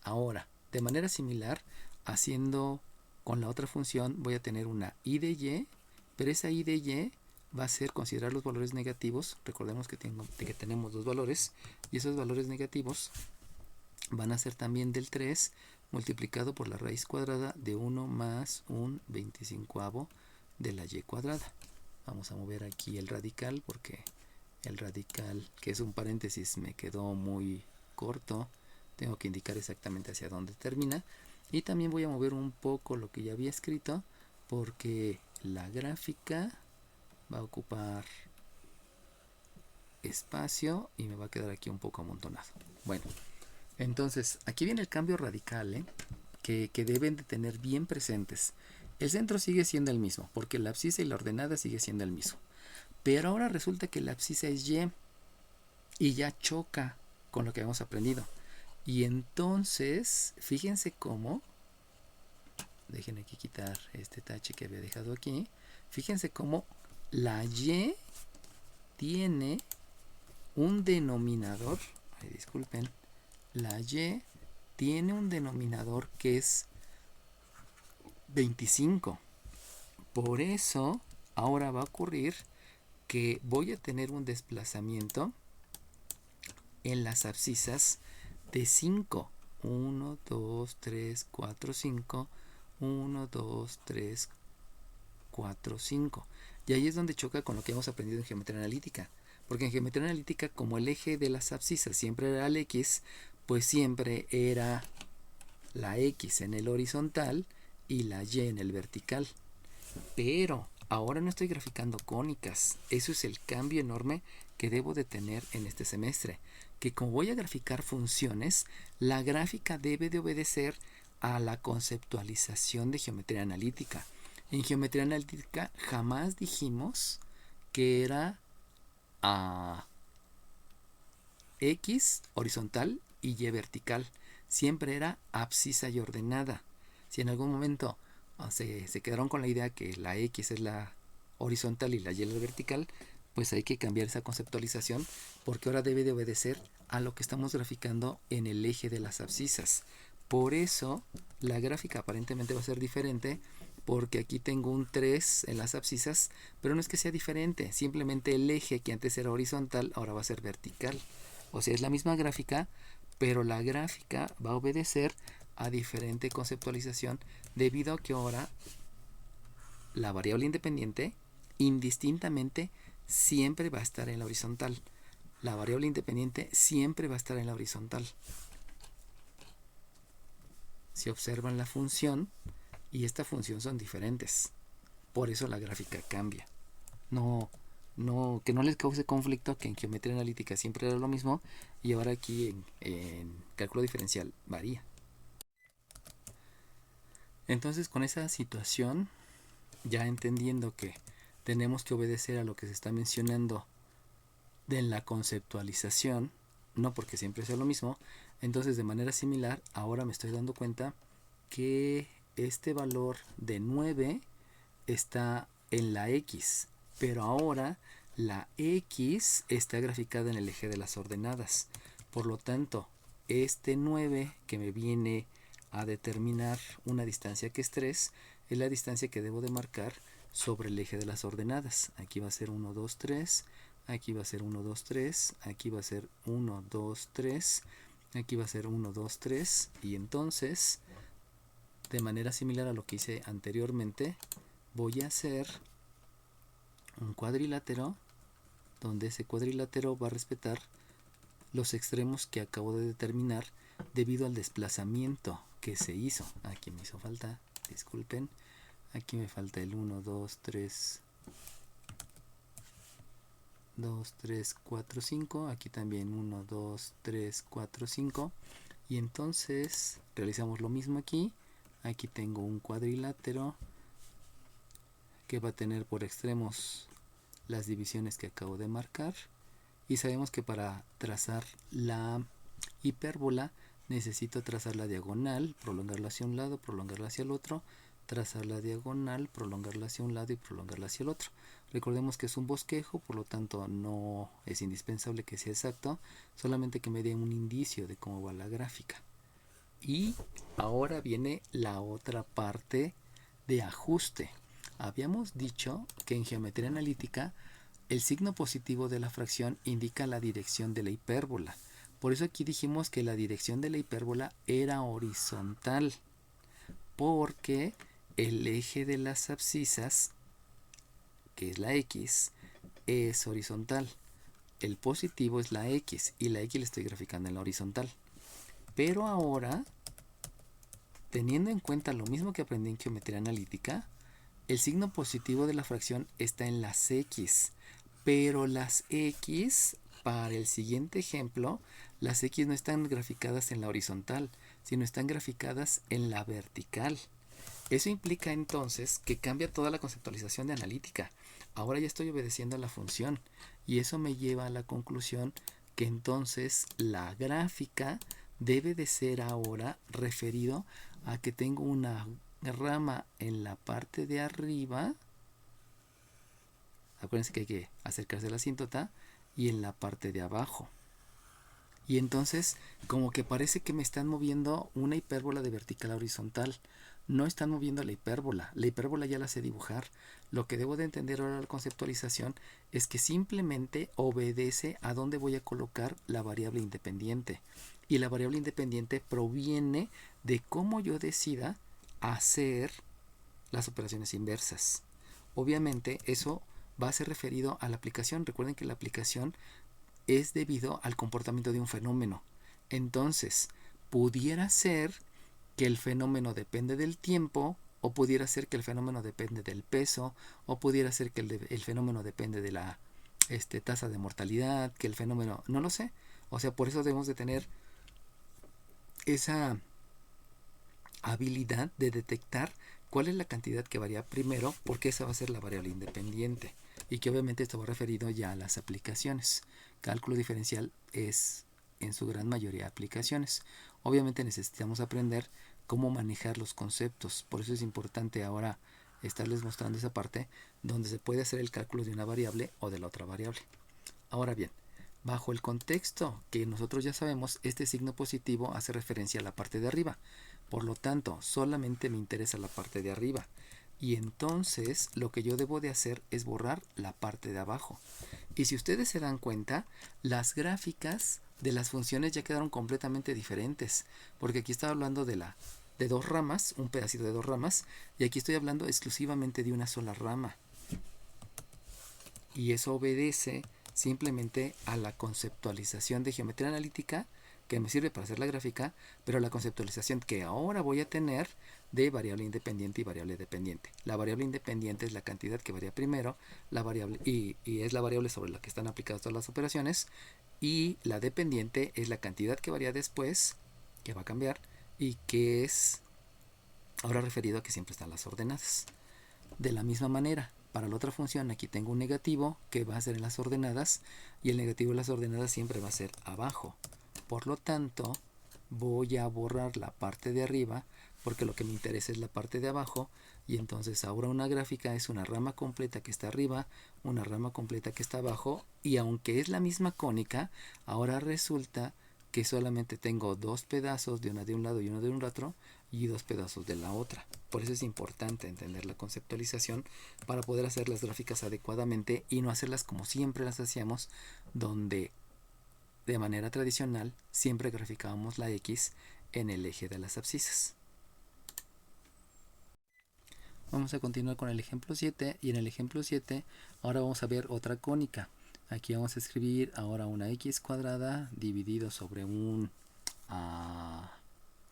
ahora, de manera similar, haciendo con la otra función, voy a tener una y de y, pero esa y de y va a ser considerar los valores negativos. Recordemos que tenemos dos valores, y esos valores negativos van a ser también del 3 multiplicado por la raíz cuadrada de 1 más un 25avo de la y cuadrada. Vamos a mover aquí el radical, porque el radical, que es un paréntesis, me quedó muy corto. Tengo que indicar exactamente hacia dónde termina. Y también voy a mover un poco lo que ya había escrito, porque la gráfica va a ocupar espacio y me va a quedar aquí un poco amontonado. Bueno, entonces aquí viene el cambio radical, que deben de tener bien presentes. El centro sigue siendo el mismo, porque la abscisa y la ordenada sigue siendo el mismo. Pero ahora resulta que la abscisa es y ya choca con lo que hemos aprendido. Y entonces, fíjense cómo, déjenme aquí quitar este tache que había dejado aquí. Fíjense cómo la y tiene un denominador, disculpen, la y tiene un denominador que es 25. Por eso ahora va a ocurrir que voy a tener un desplazamiento en las abscisas de 5. 1, 2, 3, 4, 5. 1, 2, 3, 4, 5. Y ahí es donde choca con lo que hemos aprendido en geometría analítica. Porque en geometría analítica, como el eje de las abscisas siempre era el x, pues siempre era la x en el horizontal y la y en el vertical. Pero ahora no estoy graficando cónicas. Eso es el cambio enorme que debo de tener en este semestre. Que como voy a graficar funciones, la gráfica debe de obedecer a la conceptualización de geometría analítica. En geometría analítica jamás dijimos que era x horizontal y y vertical. Siempre era abscisa y ordenada. Si en algún momento se quedaron con la idea que la x es la horizontal y la y es la vertical, pues hay que cambiar esa conceptualización, porque ahora debe de obedecer a lo que estamos graficando en el eje de las abscisas. Por eso la gráfica aparentemente va a ser diferente, porque aquí tengo un 3 en las abscisas, pero no es que sea diferente, simplemente el eje que antes era horizontal ahora va a ser vertical. O sea, es la misma gráfica, pero la gráfica va a obedecer a diferente conceptualización, debido a que ahora la variable independiente indistintamente siempre va a estar en la horizontal. La variable independiente siempre va a estar en la horizontal. si observan la función y esta función son diferentes. Por eso la gráfica cambia. Que no les cause conflicto que en geometría analítica siempre era lo mismo y ahora aquí en cálculo diferencial varía. Entonces, con esa situación, ya entendiendo que tenemos que obedecer a lo que se está mencionando de la conceptualización, no porque siempre sea lo mismo, entonces de manera similar ahora me estoy dando cuenta que este valor de 9 está en la X, pero ahora la X está graficada en el eje de las ordenadas. Por lo tanto, este 9 que me viene a determinar una distancia que es 3, es la distancia que debo de marcar sobre el eje de las ordenadas. Aquí va a ser 1, 2, 3, aquí va a ser 1, 2, 3, aquí va a ser 1, 2, 3, aquí va a ser 1, 2, 3, y entonces, de manera similar a lo que hice anteriormente, voy a hacer un cuadrilátero donde ese cuadrilátero va a respetar los extremos que acabo de determinar debido al desplazamiento que se hizo. Aquí me hizo falta, disculpen, aquí me falta el 1, 2, 3, 2, 3, 4, 5, aquí también 1, 2, 3, 4, 5, y entonces realizamos lo mismo aquí. Aquí tengo un cuadrilátero que va a tener por extremos las divisiones que acabo de marcar, y sabemos que para trazar la hipérbola necesito trazar la diagonal, prolongarla hacia un lado, prolongarla hacia el otro, trazar la diagonal, prolongarla hacia un lado y prolongarla hacia el otro. Recordemos que es un bosquejo, por lo tanto no es indispensable que sea exacto, solamente que me dé un indicio de cómo va la gráfica. Y ahora viene la otra parte de ajuste. Habíamos dicho que en geometría analítica el signo positivo de la fracción indica la dirección de la hipérbola. Por eso aquí dijimos que la dirección de la hipérbola era horizontal, porque el eje de las abscisas, que es la X, es horizontal. El positivo es la X y la X la estoy graficando en la horizontal. Pero ahora, teniendo en cuenta lo mismo que aprendí en geometría analítica, el signo positivo de la fracción está en las X, pero las X, para el siguiente ejemplo, las X no están graficadas en la horizontal, sino están graficadas en la vertical. Eso implica entonces que cambia toda la conceptualización de analítica. Ahora ya estoy obedeciendo a la función y eso me lleva a la conclusión que entonces la gráfica debe de ser ahora referido a que tengo una rama en la parte de arriba. Acuérdense que hay que acercarse a la asíntota, y en la parte de abajo. Y entonces como que parece que me están moviendo una hipérbola de vertical a horizontal. No están moviendo la hipérbola. La hipérbola ya la sé dibujar. Lo que debo de entender ahora la conceptualización es que simplemente obedece a dónde voy a colocar la variable independiente. Y la variable independiente proviene de cómo yo decida hacer las operaciones inversas. Obviamente eso va a ser referido a la aplicación. Recuerden que la aplicación es debido al comportamiento de un fenómeno. Entonces, pudiera ser que el fenómeno depende del tiempo, o pudiera ser que el fenómeno depende del peso, o pudiera ser que el fenómeno depende de la tasa de mortalidad, que el fenómeno, no lo sé. O sea, por eso debemos de tener esa habilidad de detectar cuál es la cantidad que varía primero, porque esa va a ser la variable independiente, y que obviamente esto va referido ya a las aplicaciones. Cálculo diferencial es en su gran mayoría aplicaciones. Obviamente necesitamos aprender cómo manejar los conceptos, por eso es importante ahora estarles mostrando esa parte donde se puede hacer el cálculo de una variable o de la otra variable. Ahora bien, bajo el contexto que nosotros ya sabemos, este signo positivo hace referencia a la parte de arriba. Por lo tanto, solamente me interesa la parte de arriba. Y entonces lo que yo debo de hacer es borrar la parte de abajo. Y si ustedes se dan cuenta, las gráficas de las funciones ya quedaron completamente diferentes. Porque aquí estaba hablando de dos ramas, un pedacito de dos ramas, y aquí estoy hablando exclusivamente de una sola rama. Y eso obedece simplemente a la conceptualización de geometría analítica que me sirve para hacer la gráfica, pero la conceptualización que ahora voy a tener de variable independiente y variable dependiente. La variable independiente es la cantidad que varía primero, la variable y es la variable sobre la que están aplicadas todas las operaciones, y la dependiente es la cantidad que varía después, que va a cambiar, y que es ahora referido a que siempre están las ordenadas. De la misma manera, para la otra función aquí tengo un negativo que va a ser en las ordenadas, y el negativo de las ordenadas siempre va a ser abajo. Por lo tanto, voy a borrar la parte de arriba porque lo que me interesa es la parte de abajo, y entonces ahora una gráfica es una rama completa que está arriba, una rama completa que está abajo, y aunque es la misma cónica, ahora resulta que solamente tengo dos pedazos, de una de un lado y uno de un otro, y dos pedazos de la otra. Por eso es importante entender la conceptualización para poder hacer las gráficas adecuadamente y no hacerlas como siempre las hacíamos, donde de manera tradicional siempre graficábamos la X en el eje de las abscisas. Vamos a continuar con el ejemplo 7, y en el ejemplo 7 ahora vamos a ver otra cónica. Aquí vamos a escribir ahora una X cuadrada dividido sobre un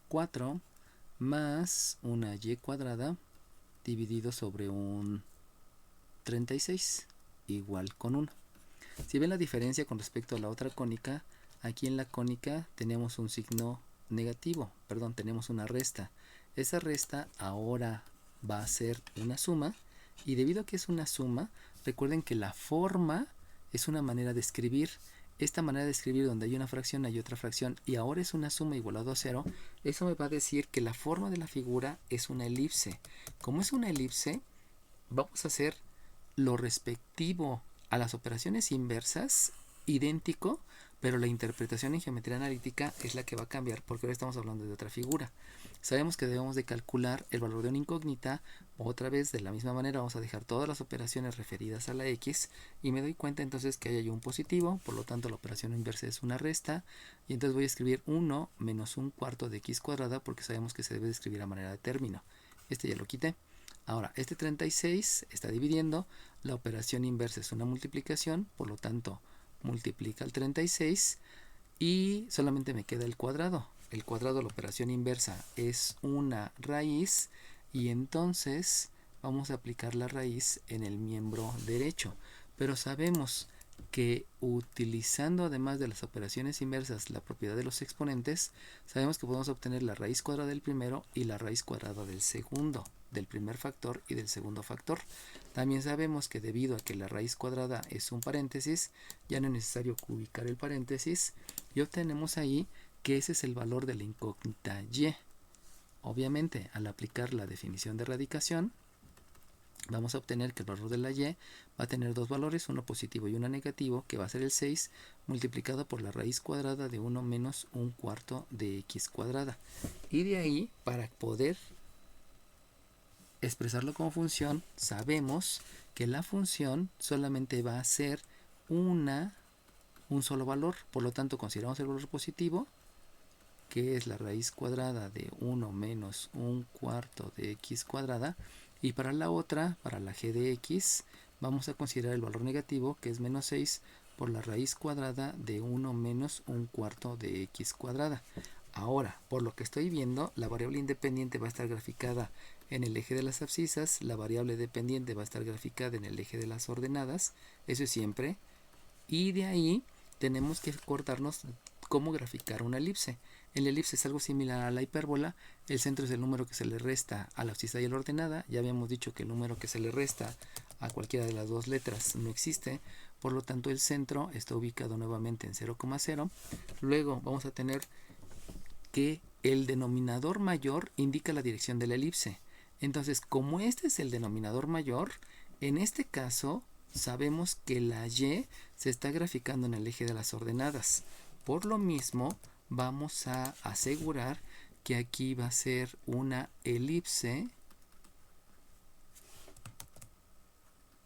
4 más una Y cuadrada dividido sobre un 36 igual con 1. Si ven la diferencia con respecto a la otra cónica, aquí en la cónica tenemos un signo negativo, perdón, tenemos una resta. Esa resta ahora va a ser una suma, y debido a que es una suma, recuerden que la forma es una manera de escribir. Esta manera de escribir donde hay una fracción, hay otra fracción, y ahora es una suma igualado a 0, eso me va a decir que la forma de la figura es una elipse. Como es una elipse, vamos a hacer lo respectivo a las operaciones inversas idéntico, pero la interpretación en geometría analítica es la que va a cambiar porque ahora estamos hablando de otra figura. Sabemos que debemos de calcular el valor de una incógnita. Otra vez, de la misma manera, vamos a dejar todas las operaciones referidas a la X, y me doy cuenta entonces que hay un positivo, por lo tanto la operación inversa es una resta, y entonces voy a escribir 1 menos un cuarto de X cuadrada porque sabemos que se debe de escribir a manera de término. Este ya lo quité. Ahora, este 36 está dividiendo, la operación inversa es una multiplicación, por lo tanto multiplica el 36 y solamente me queda el cuadrado. El cuadrado de la operación inversa es una raíz, y entonces vamos a aplicar la raíz en el miembro derecho. Pero sabemos que utilizando, además de las operaciones inversas, la propiedad de los exponentes, sabemos que podemos obtener la raíz cuadrada del primero y la raíz cuadrada del segundo, del primer factor y del segundo factor. También sabemos que debido a que la raíz cuadrada es un paréntesis, ya no es necesario ubicar el paréntesis, y obtenemos ahí que ese es el valor de la incógnita y. Obviamente, al aplicar la definición de radicación, vamos a obtener que el valor de la y va a tener dos valores, uno positivo y uno negativo, que va a ser el 6 multiplicado por la raíz cuadrada de 1 menos un cuarto de X cuadrada. Y de ahí, para poder expresarlo como función, sabemos que la función solamente va a ser un solo valor. Por lo tanto, consideramos el valor positivo, que es la raíz cuadrada de 1 menos un cuarto de X cuadrada, y para la otra, para la g de x, vamos a considerar el valor negativo, que es menos 6 por la raíz cuadrada de 1 menos un cuarto de X cuadrada. Ahora, por lo que estoy viendo, la variable independiente va a estar graficada en el eje de las abscisas, la variable dependiente va a estar graficada en el eje de las ordenadas, eso es siempre, y de ahí tenemos que acordarnos cómo graficar una elipse. El elipse es algo similar a la hipérbola. El centro es el número que se le resta a la abscisa y a la ordenada. Ya habíamos dicho que el número que se le resta a cualquiera de las dos letras no existe. Por lo tanto, el centro está ubicado nuevamente en 0,0. Luego vamos a tener que el denominador mayor indica la dirección de la elipse. Entonces, como este es el denominador mayor, en este caso sabemos que la y se está graficando en el eje de las ordenadas. Por lo mismo, vamos a asegurar que aquí va a ser una elipse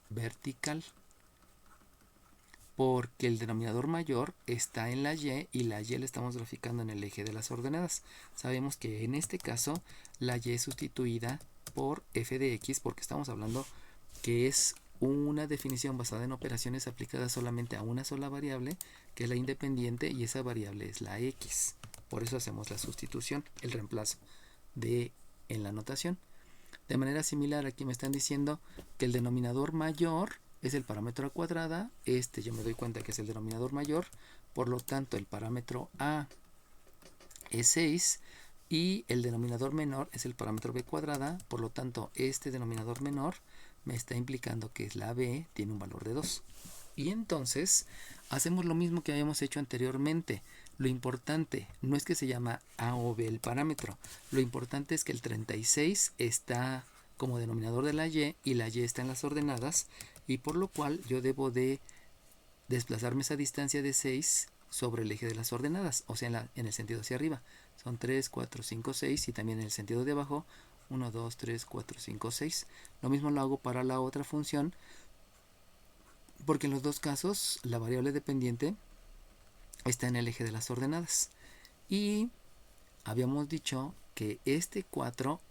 vertical, porque el denominador mayor está en la y la y la estamos graficando en el eje de las ordenadas. Sabemos que en este caso la y es sustituida por f de x, porque estamos hablando que es una definición basada en operaciones aplicadas solamente a una sola variable, que es la independiente, y esa variable es la x. Por eso hacemos la sustitución, el reemplazo en la notación. De manera similar, aquí me están diciendo que el denominador mayor es el parámetro a cuadrada. Yo me doy cuenta que es el denominador mayor, por lo tanto el parámetro a es 6 y el denominador menor es el parámetro b cuadrada, por lo tanto este denominador menor me está implicando que es la b tiene un valor de 2. Y entonces hacemos lo mismo que habíamos hecho anteriormente. Lo importante no es que se llama a o b el parámetro, lo importante es que el 36 está como denominador de la y la y está en las ordenadas, y por lo cual yo debo de desplazarme esa distancia de 6 sobre el eje de las ordenadas, o sea en el sentido hacia arriba. Son 3, 4, 5, 6, y también en el sentido de abajo 1, 2, 3, 4, 5, 6. Lo mismo lo hago para la otra función, porque en los dos casos la variable dependiente está en el eje de las ordenadas. Y habíamos dicho que este 4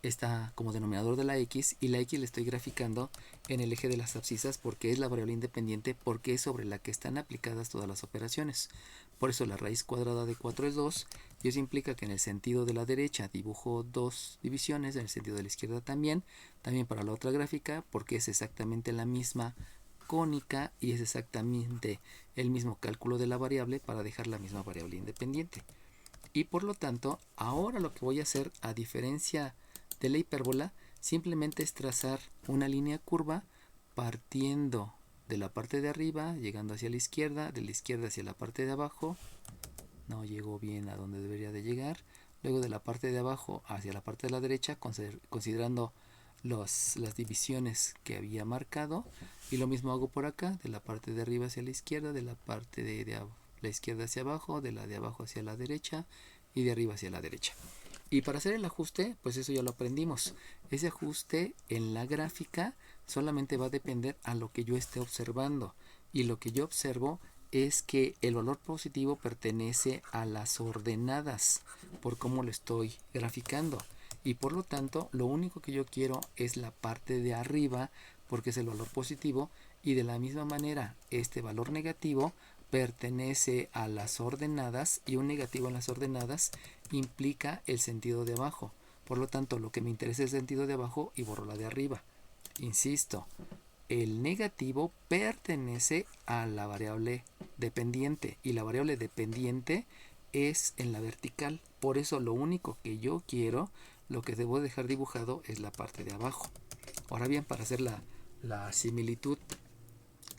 está como denominador de la x, y la x le estoy graficando en el eje de las abscisas porque es la variable independiente, porque es sobre la que están aplicadas todas las operaciones. Por eso la raíz cuadrada de 4 es 2, y eso implica que en el sentido de la derecha dibujo dos divisiones, en el sentido de la izquierda también para la otra gráfica, porque es exactamente la misma cónica y es exactamente el mismo cálculo de la variable para dejar la misma variable independiente. Y por lo tanto, ahora lo que voy a hacer, a diferencia de la hipérbola, simplemente es trazar una línea curva partiendo de la parte de arriba, llegando hacia la izquierda, de la izquierda hacia la parte de abajo. No llegó bien a donde debería de llegar. Luego de la parte de abajo hacia la parte de la derecha, considerando las divisiones que había marcado. Y lo mismo hago por acá, de la parte de arriba hacia la izquierda, de la parte de la izquierda hacia abajo, de la de abajo hacia la derecha y de arriba hacia la derecha. Y para hacer el ajuste, pues eso ya lo aprendimos. Ese ajuste en la gráfica solamente va a depender a lo que yo esté observando. Y lo que yo observo es que el valor positivo pertenece a las ordenadas, por cómo lo estoy graficando. Y por lo tanto, lo único que yo quiero es la parte de arriba, porque es el valor positivo. Y de la misma manera, este valor negativo pertenece a las ordenadas, y un negativo en las ordenadas implica el sentido de abajo. Por lo tanto, lo que me interesa es el sentido de abajo y borro la de arriba. Insisto, el negativo pertenece a la variable dependiente, y la variable dependiente es en la vertical. Por eso lo único que yo quiero, lo que debo dejar dibujado, es la parte de abajo. Ahora bien, para hacer la similitud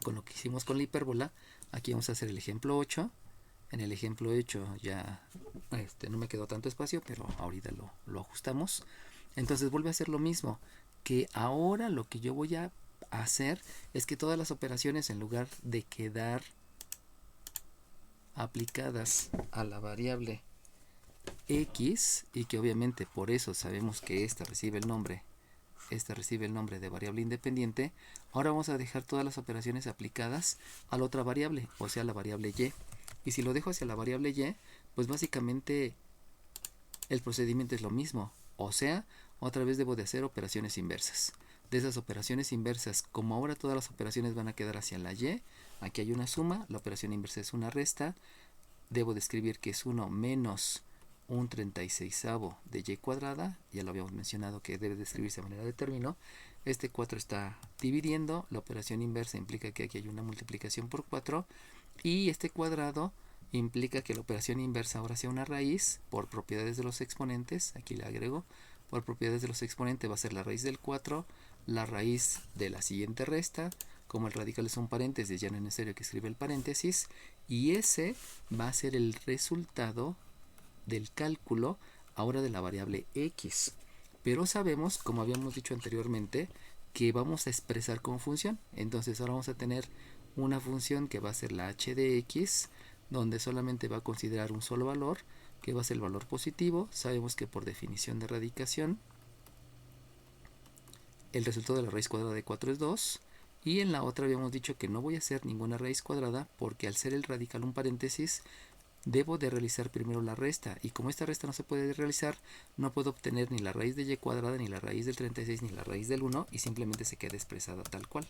con lo que hicimos con la hipérbola, aquí vamos a hacer el ejemplo 8. En el ejemplo 8 ya no me quedó tanto espacio, pero ahorita lo ajustamos. Entonces vuelve a hacer lo mismo, que ahora lo que yo voy a hacer es que todas las operaciones, en lugar de quedar aplicadas a la variable x, y que obviamente por eso sabemos que esta recibe el nombre de variable independiente, ahora vamos a dejar todas las operaciones aplicadas a la otra variable, o sea, la variable y. Y si lo dejo hacia la variable y, pues básicamente el procedimiento es lo mismo, o sea, otra vez debo de hacer operaciones inversas. De esas operaciones inversas, como ahora todas las operaciones van a quedar hacia la y, aquí hay una suma, la operación inversa es una resta, debo de escribir que es 1 menos un 36avo de y cuadrada, ya lo habíamos mencionado que debe de escribirse de manera de término. Este 4 está dividiendo, la operación inversa implica que aquí hay una multiplicación por 4, y este cuadrado implica que la operación inversa ahora sea una raíz por propiedades de los exponentes. Aquí le agrego, por propiedades de los exponentes va a ser la raíz del 4, la raíz de la siguiente resta. Como el radical es un paréntesis, ya no es necesario que escriba el paréntesis, y ese va a ser el resultado del cálculo ahora de la variable x. Pero sabemos, como habíamos dicho anteriormente, que vamos a expresar con función. Entonces ahora vamos a tener una función que va a ser la h de x, donde solamente va a considerar un solo valor, que va a ser el valor positivo. Sabemos que por definición de radicación el resultado de la raíz cuadrada de 4 es 2. Y en la otra habíamos dicho que no voy a hacer ninguna raíz cuadrada, porque al ser el radical un paréntesis, debo de realizar primero la resta, y como esta resta no se puede realizar, no puedo obtener ni la raíz de y cuadrada, ni la raíz del 36, ni la raíz del 1, y simplemente se queda expresada tal cual.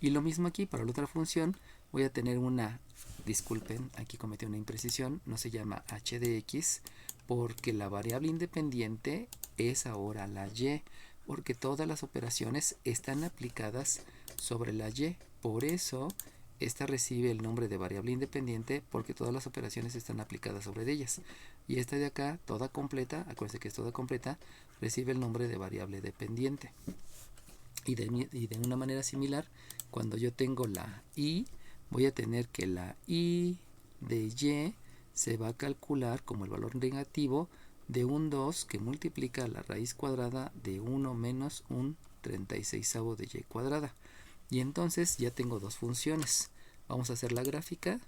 Y lo mismo aquí, para la otra función, voy a tener una, disculpen, aquí cometí una imprecisión, no se llama h de x, porque la variable independiente es ahora la y, porque todas las operaciones están aplicadas sobre la y, por eso esta recibe el nombre de variable independiente, porque todas las operaciones están aplicadas sobre ellas. Y esta de acá, toda completa, acuérdense que es toda completa, recibe el nombre de variable dependiente. Y de una manera similar, cuando yo tengo la y, voy a tener que la y de y se va a calcular como el valor negativo de un 2 que multiplica la raíz cuadrada de 1 menos un 36 de y cuadrada. Y entonces ya tengo dos funciones. Vamos a hacer la gráfica.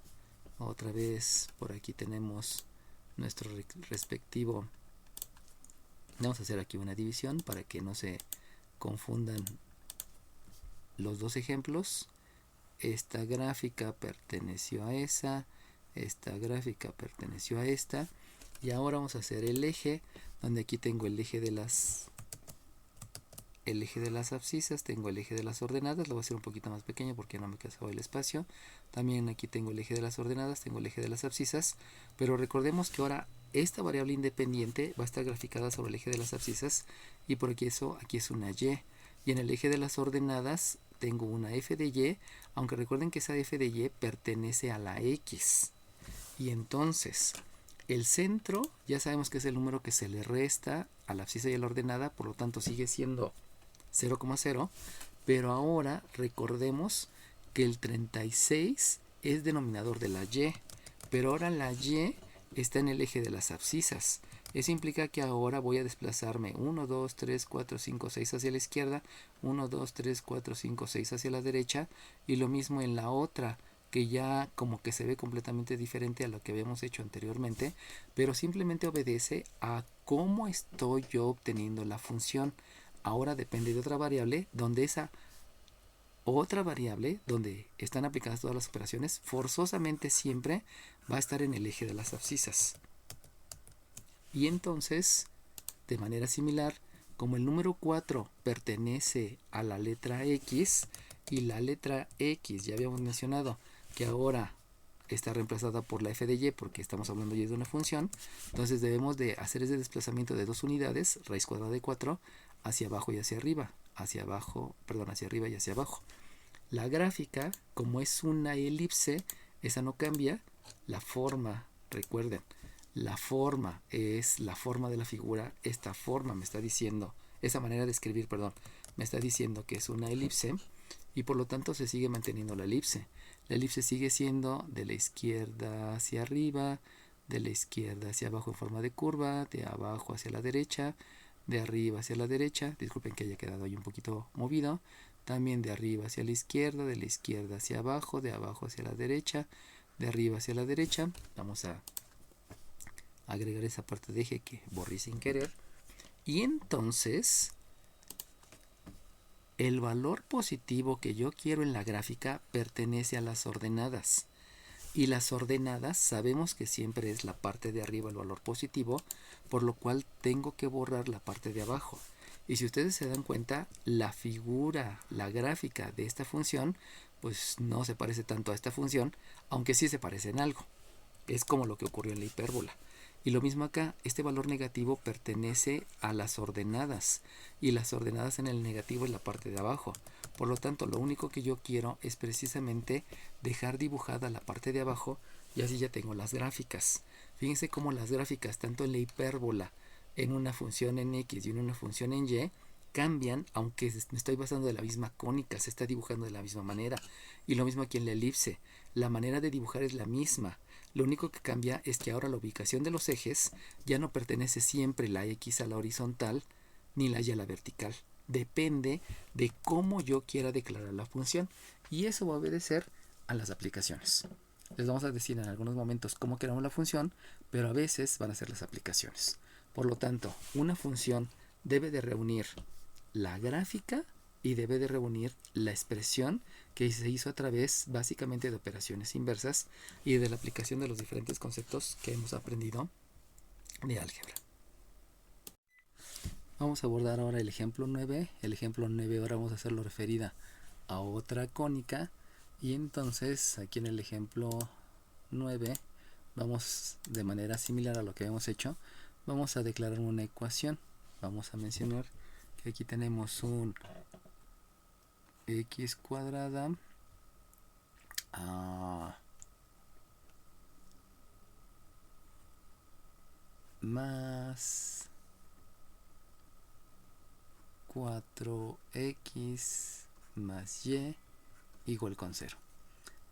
Otra vez por aquí tenemos nuestro respectivo. Vamos a hacer aquí una división para que no se confundan los dos ejemplos. Esta gráfica perteneció a esa gráfica perteneció a esta, y ahora vamos a hacer el eje, donde aquí tengo el eje de las abscisas, tengo el eje de las ordenadas, lo voy a hacer un poquito más pequeño porque no me casaba el espacio. También aquí tengo el eje de las ordenadas, tengo el eje de las abscisas, pero recordemos que ahora esta variable independiente va a estar graficada sobre el eje de las abscisas, y por aquí aquí es una y, y en el eje de las ordenadas tengo una f de y, aunque recuerden que esa f de y pertenece a la x. Y entonces, el centro, ya sabemos que es el número que se le resta a la abscisa y a la ordenada, por lo tanto sigue siendo 0,0, pero ahora recordemos que el 36 es denominador de la y, pero ahora la y está en el eje de las abscisas. Eso implica que ahora voy a desplazarme 1, 2, 3, 4, 5, 6 hacia la izquierda, 1, 2, 3, 4, 5, 6 hacia la derecha, y lo mismo en la otra, que ya como que se ve completamente diferente a lo que habíamos hecho anteriormente, pero simplemente obedece a cómo estoy yo obteniendo la función. Ahora depende de otra variable, donde esa otra variable, donde están aplicadas todas las operaciones, forzosamente siempre va a estar en el eje de las abscisas. Y entonces, de manera similar, como el número 4 pertenece a la letra X, y la letra X ya habíamos mencionado que ahora está reemplazada por la f de y, porque estamos hablando ya de una función, entonces debemos de hacer ese desplazamiento de dos unidades, raíz cuadrada de 4, hacia abajo y hacia arriba, hacia arriba y hacia abajo. La gráfica, como es una elipse, esa no cambia. La forma, recuerden, la forma es la forma de la figura. Esta forma me está diciendo, esa manera de escribir, perdón, me está diciendo que es una elipse, y por lo tanto se sigue manteniendo la elipse. La elipse sigue siendo de la izquierda hacia arriba, de la izquierda hacia abajo en forma de curva, de abajo hacia la derecha, de arriba hacia la derecha. Disculpen que haya quedado ahí un poquito movido. También de arriba hacia la izquierda, de la izquierda hacia abajo, de abajo hacia la derecha, de arriba hacia la derecha. Vamos a agregar esa parte de eje que borré sin querer. Y entonces, el valor positivo que yo quiero en la gráfica pertenece a las ordenadas. Y las ordenadas sabemos que siempre es la parte de arriba el valor positivo, por lo cual tengo que borrar la parte de abajo. Y si ustedes se dan cuenta, la figura, la gráfica de esta función, pues no se parece tanto a esta función, aunque sí se parece en algo. Es como lo que ocurrió en la hipérbola. Y lo mismo acá, este valor negativo pertenece a las ordenadas, y las ordenadas en el negativo es la parte de abajo. Por lo tanto, lo único que yo quiero es precisamente dejar dibujada la parte de abajo, y así ya tengo las gráficas. Fíjense cómo las gráficas, tanto en la hipérbola, en una función en X y en una función en Y, cambian, aunque me estoy basando de la misma cónica, se está dibujando de la misma manera. Y lo mismo aquí en la elipse, la manera de dibujar es la misma. Lo único que cambia es que ahora la ubicación de los ejes ya no pertenece siempre la X a la horizontal ni la Y a la vertical. Depende de cómo yo quiera declarar la función, y eso va a obedecer a las aplicaciones. Les vamos a decir en algunos momentos cómo queramos la función, pero a veces van a ser las aplicaciones. Por lo tanto, una función debe de reunir la gráfica y debe de reunir la expresión que se hizo a través básicamente de operaciones inversas y de la aplicación de los diferentes conceptos que hemos aprendido de álgebra. Vamos a abordar ahora el ejemplo 9. El ejemplo 9 ahora vamos a hacerlo referida a otra cónica, y entonces aquí en el ejemplo 9 vamos, de manera similar a lo que habíamos hecho, vamos a declarar una ecuación. Vamos a mencionar que aquí tenemos un x cuadrada más 4x más y igual con 0.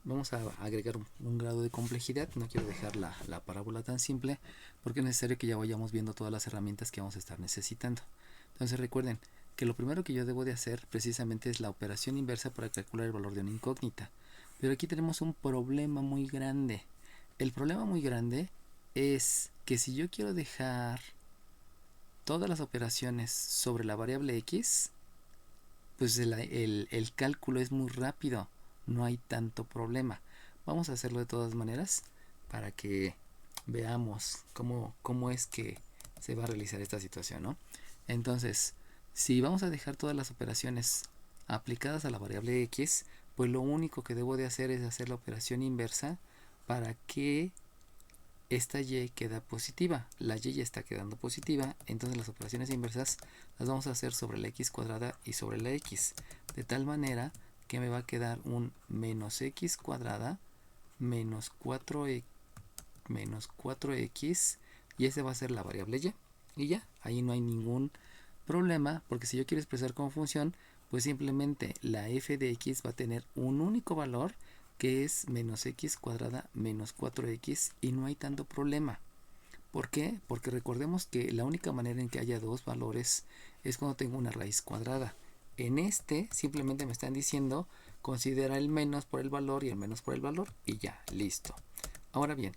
Vamos a agregar un grado de complejidad. No quiero dejar la parábola tan simple porque es necesario que ya vayamos viendo todas las herramientas que vamos a estar necesitando. Entonces recuerden que lo primero que yo debo de hacer precisamente es la operación inversa para calcular el valor de una incógnita. Pero aquí tenemos un problema muy grande. El problema muy grande es que si yo quiero dejar todas las operaciones sobre la variable x, pues el cálculo es muy rápido, no hay tanto problema. Vamos a hacerlo de todas maneras para que veamos cómo es que se va a realizar esta situación, ¿no? Entonces, si vamos a dejar todas las operaciones aplicadas a la variable x, pues lo único que debo de hacer es hacer la operación inversa para que esta y queda positiva. La y ya está quedando positiva, entonces las operaciones inversas las vamos a hacer sobre la x cuadrada y sobre la x, de tal manera que me va a quedar un menos x cuadrada menos 4x, y ese va a ser la variable y ya, ahí no hay ningún problema, porque si yo quiero expresar como función, pues simplemente la f de x va a tener un único valor, que es menos x cuadrada menos 4x, y no hay tanto problema. ¿Por qué? Porque recordemos que la única manera en que haya dos valores es cuando tengo una raíz cuadrada. En este simplemente me están diciendo considera el menos por el valor y el menos por el valor, y ya, listo. Ahora bien,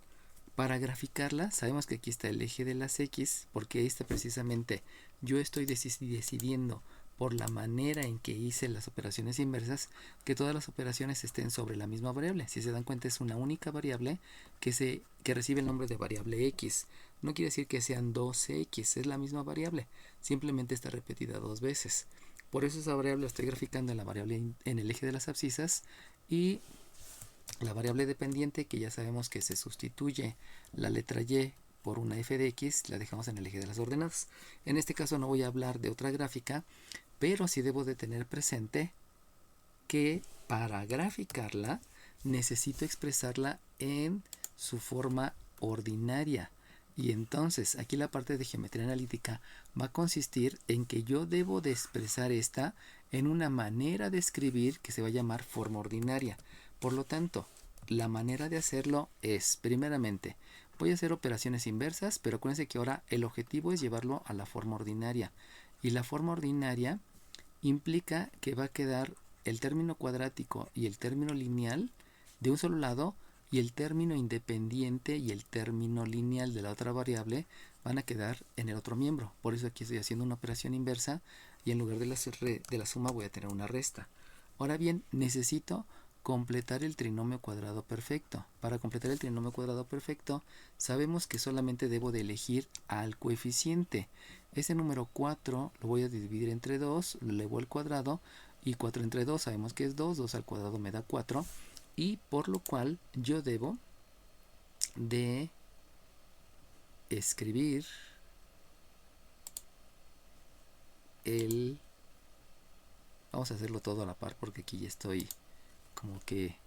para graficarla sabemos que aquí está el eje de las x, porque precisamente yo estoy decidiendo por la manera en que hice las operaciones inversas que todas las operaciones estén sobre la misma variable. Si se dan cuenta, es una única variable que recibe el nombre de variable x. No quiere decir que sean 2x, es la misma variable, simplemente está repetida dos veces. Por eso esa variable la estoy graficando en la variable en el eje de las abscisas, y la variable dependiente, que ya sabemos que se sustituye la letra y por una f de x, la dejamos en el eje de las ordenadas. En este caso no voy a hablar de otra gráfica, pero sí debo de tener presente que para graficarla necesito expresarla en su forma ordinaria. Y entonces aquí la parte de geometría analítica va a consistir en que yo debo de expresar esta en una manera de escribir que se va a llamar forma ordinaria. Por lo tanto, la manera de hacerlo es, primeramente, voy a hacer operaciones inversas, pero acuérdense que ahora el objetivo es llevarlo a la forma ordinaria. Y la forma ordinaria implica que va a quedar el término cuadrático y el término lineal de un solo lado, y el término independiente y el término lineal de la otra variable van a quedar en el otro miembro. Por eso aquí estoy haciendo una operación inversa, y en lugar de la suma voy a tener una resta. Ahora bien, necesito completar el trinomio cuadrado perfecto. Para completar el trinomio cuadrado perfecto, sabemos que solamente debo de elegir al coeficiente. Ese número 4 lo voy a dividir entre 2, lo elevo al cuadrado, y 4 entre 2 sabemos que es 2, 2 al cuadrado me da 4, y por lo cual yo debo de escribir vamos a hacerlo todo a la par, porque aquí ya estoy como que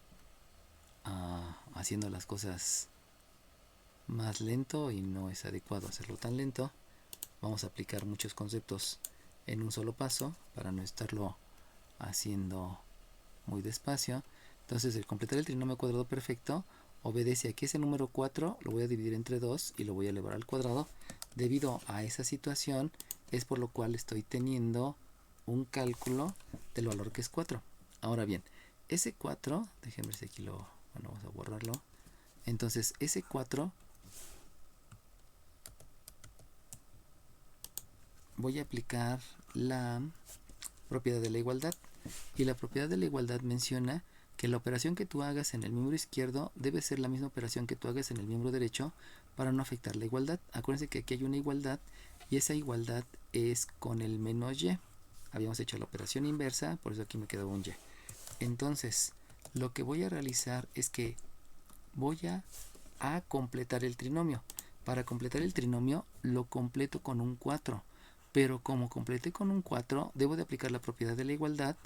haciendo las cosas más lento y no es adecuado hacerlo tan lento. Vamos a aplicar muchos conceptos en un solo paso para no estarlo haciendo muy despacio. Entonces, el completar el trinomio cuadrado perfecto obedece a que ese número 4 lo voy a dividir entre 2 y lo voy a elevar al cuadrado. Debido a esa situación es por lo cual estoy teniendo un cálculo del valor que es 4. Ahora bien, ese 4, déjenme ver si aquí vamos a borrarlo. Entonces, ese 4 voy a aplicar la propiedad de la igualdad. Y la propiedad de la igualdad menciona que la operación que tú hagas en el miembro izquierdo debe ser la misma operación que tú hagas en el miembro derecho para no afectar la igualdad. Acuérdense que aquí hay una igualdad y esa igualdad es con el menos y. Habíamos hecho la operación inversa, por eso aquí me quedó un y. Entonces, lo que voy a realizar es que voy a completar el trinomio. Para completar el trinomio lo completo con un 4. Pero como completé con un 4, debo de aplicar la propiedad de la igualdad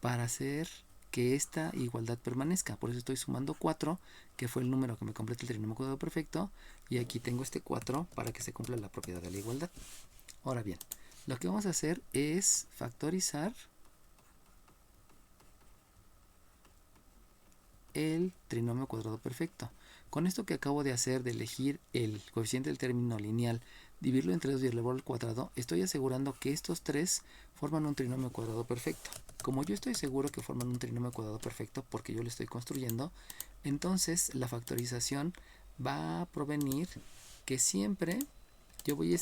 para hacer que esta igualdad permanezca. Por eso estoy sumando 4, que fue el número que me completa el trinomio cuadrado perfecto. Y aquí tengo este 4 para que se cumpla la propiedad de la igualdad. Ahora bien, lo que vamos a hacer es factorizar el trinomio cuadrado perfecto. Con esto que acabo de hacer de elegir el coeficiente del término lineal, dividirlo entre 2 y elevarlo al cuadrado, estoy asegurando que estos tres forman un trinomio cuadrado perfecto. Como yo estoy seguro que forman un trinomio cuadrado perfecto porque yo lo estoy construyendo, entonces la factorización va a provenir que siempre yo voy a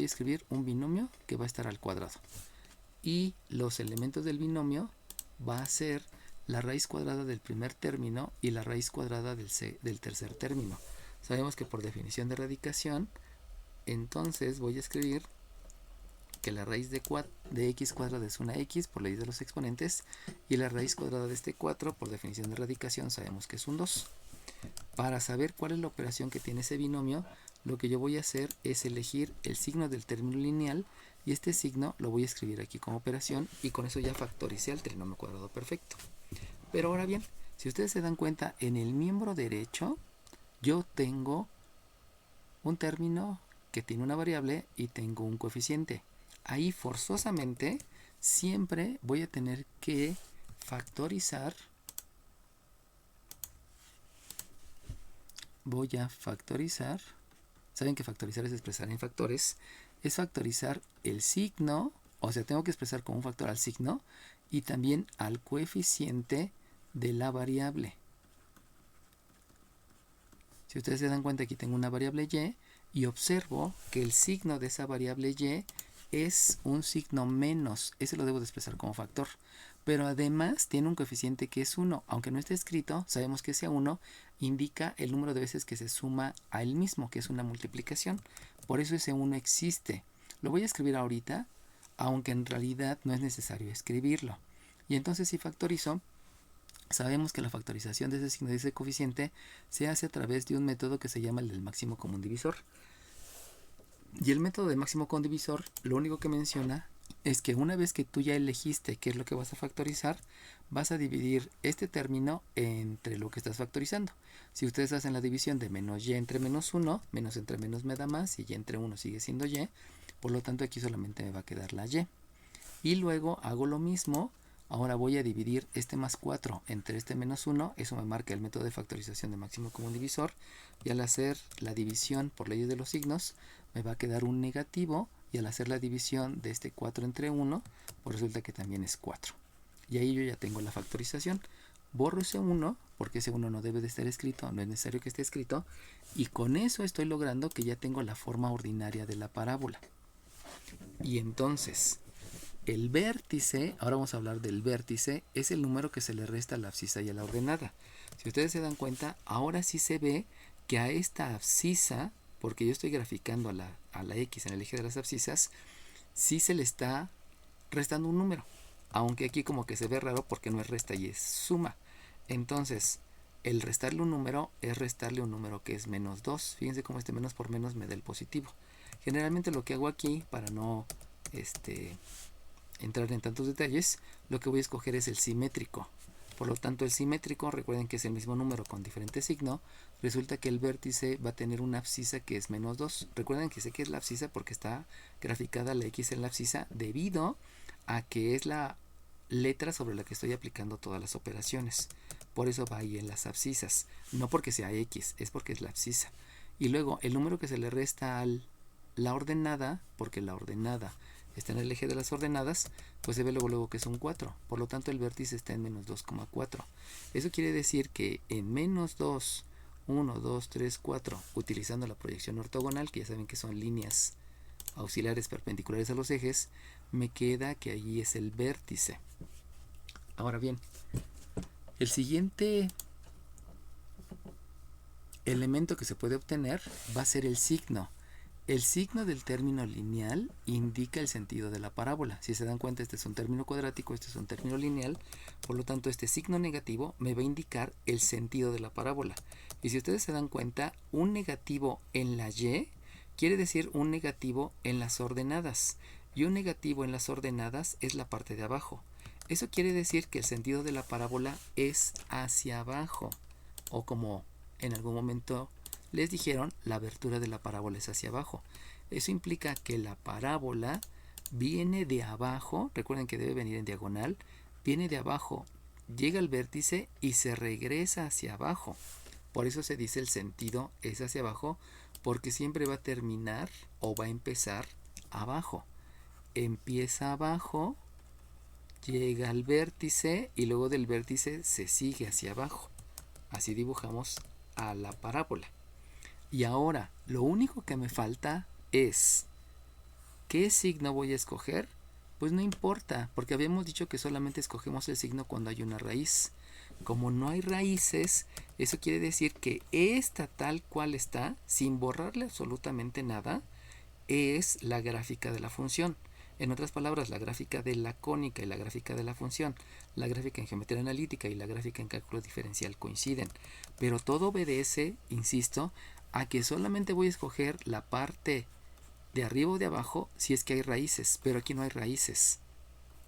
escribir un binomio que va a estar al cuadrado. Y los elementos del binomio va a ser la raíz cuadrada del primer término y la raíz cuadrada del tercer término. Sabemos que por definición de radicación, entonces voy a escribir que la raíz de x cuadrada es una x por ley de los exponentes y la raíz cuadrada de este 4 por definición de radicación sabemos que es un 2. Para saber cuál es la operación que tiene ese binomio, lo que yo voy a hacer es elegir el signo del término lineal y este signo lo voy a escribir aquí como operación y con eso ya factoricé el trinomio cuadrado perfecto. Pero ahora bien, si ustedes se dan cuenta, en el miembro derecho yo tengo un término que tiene una variable y tengo un coeficiente. Ahí forzosamente siempre voy a tener que factorizar. Saben que factorizar es expresar en factores. Es factorizar el signo, o sea, tengo que expresar como un factor al signo y también al coeficiente de la variable. Si ustedes se dan cuenta, aquí tengo una variable y observo que el signo de esa variable y es un signo menos. Ese lo debo de expresar como factor. Pero además tiene un coeficiente que es 1. Aunque no esté escrito, sabemos que ese 1 indica el número de veces que se suma a él mismo, que es una multiplicación. Por eso ese 1 existe. Lo voy a escribir ahorita, aunque en realidad no es necesario escribirlo. Y entonces si factorizo, sabemos que la factorización de ese signo, de ese coeficiente, se hace a través de un método que se llama el del máximo común divisor. Y el método del máximo común divisor lo único que menciona es que una vez que tú ya elegiste qué es lo que vas a factorizar, vas a dividir este término entre lo que estás factorizando. Si ustedes hacen la división de menos y entre menos 1, menos entre menos me da más y entre 1 sigue siendo y, por lo tanto aquí solamente me va a quedar la y. Y luego hago lo mismo. Ahora voy a dividir este más 4 entre este menos 1. Eso me marca el método de factorización de máximo común divisor. Y al hacer la división por leyes de los signos, me va a quedar un negativo. Y al hacer la división de este 4 entre 1, pues resulta que también es 4. Y ahí yo ya tengo la factorización. Borro ese 1, porque ese 1 no debe de estar escrito, no es necesario que esté escrito. Y con eso estoy logrando que ya tengo la forma ordinaria de la parábola. Y entonces, el vértice, ahora vamos a hablar del vértice, es el número que se le resta a la abscisa y a la ordenada. Si ustedes se dan cuenta, ahora sí se ve que a esta abscisa, porque yo estoy graficando a la X en el eje de las abscisas, sí se le está restando un número. Aunque aquí como que se ve raro porque no es resta y es suma. Entonces, el restarle un número es restarle un número que es menos 2. Fíjense cómo este menos por menos me da el positivo. Generalmente lo que hago aquí, para no entrar en tantos detalles, lo que voy a escoger es el simétrico. Por lo tanto, el simétrico, recuerden que es el mismo número con diferente signo, resulta que el vértice va a tener una abscisa que es menos 2. Recuerden que sé que es la abscisa porque está graficada la X en la abscisa debido a que es la letra sobre la que estoy aplicando todas las operaciones. Por eso va ahí en las abscisas. No porque sea X, es porque es la abscisa. Y luego el número que se le resta a la ordenada, porque la ordenada está en el eje de las ordenadas, pues se ve luego que es un 4. Por lo tanto, el vértice está en menos 2,4. Eso quiere decir que en menos 2, 1, 2, 3, 4, utilizando la proyección ortogonal, que ya saben que son líneas auxiliares perpendiculares a los ejes, me queda que allí es el vértice. Ahora bien, el siguiente elemento que se puede obtener va a ser el signo. El signo del término lineal indica el sentido de la parábola. Si se dan cuenta, este es un término cuadrático, este es un término lineal. Por lo tanto, este signo negativo me va a indicar el sentido de la parábola. Y si ustedes se dan cuenta, un negativo en la Y quiere decir un negativo en las ordenadas. Y un negativo en las ordenadas es la parte de abajo. Eso quiere decir que el sentido de la parábola es hacia abajo. O como en algún momento les dijeron, la abertura de la parábola es hacia abajo. Eso implica que la parábola viene de abajo, recuerden que debe venir en diagonal, viene de abajo, llega al vértice y se regresa hacia abajo. Por eso se dice el sentido es hacia abajo, porque siempre va a terminar o va a empezar abajo. Empieza abajo, llega al vértice y luego del vértice se sigue hacia abajo. Así dibujamos a la parábola. Y ahora, lo único que me falta es, ¿qué signo voy a escoger? Pues no importa, porque habíamos dicho que solamente escogemos el signo cuando hay una raíz. Como no hay raíces, eso quiere decir que esta tal cual está, sin borrarle absolutamente nada, es la gráfica de la función. En otras palabras, la gráfica de la cónica y la gráfica de la función, la gráfica en geometría analítica y la gráfica en cálculo diferencial coinciden. Pero todo obedece, insisto, a que solamente voy a escoger la parte de arriba o de abajo si es que hay raíces, pero aquí no hay raíces.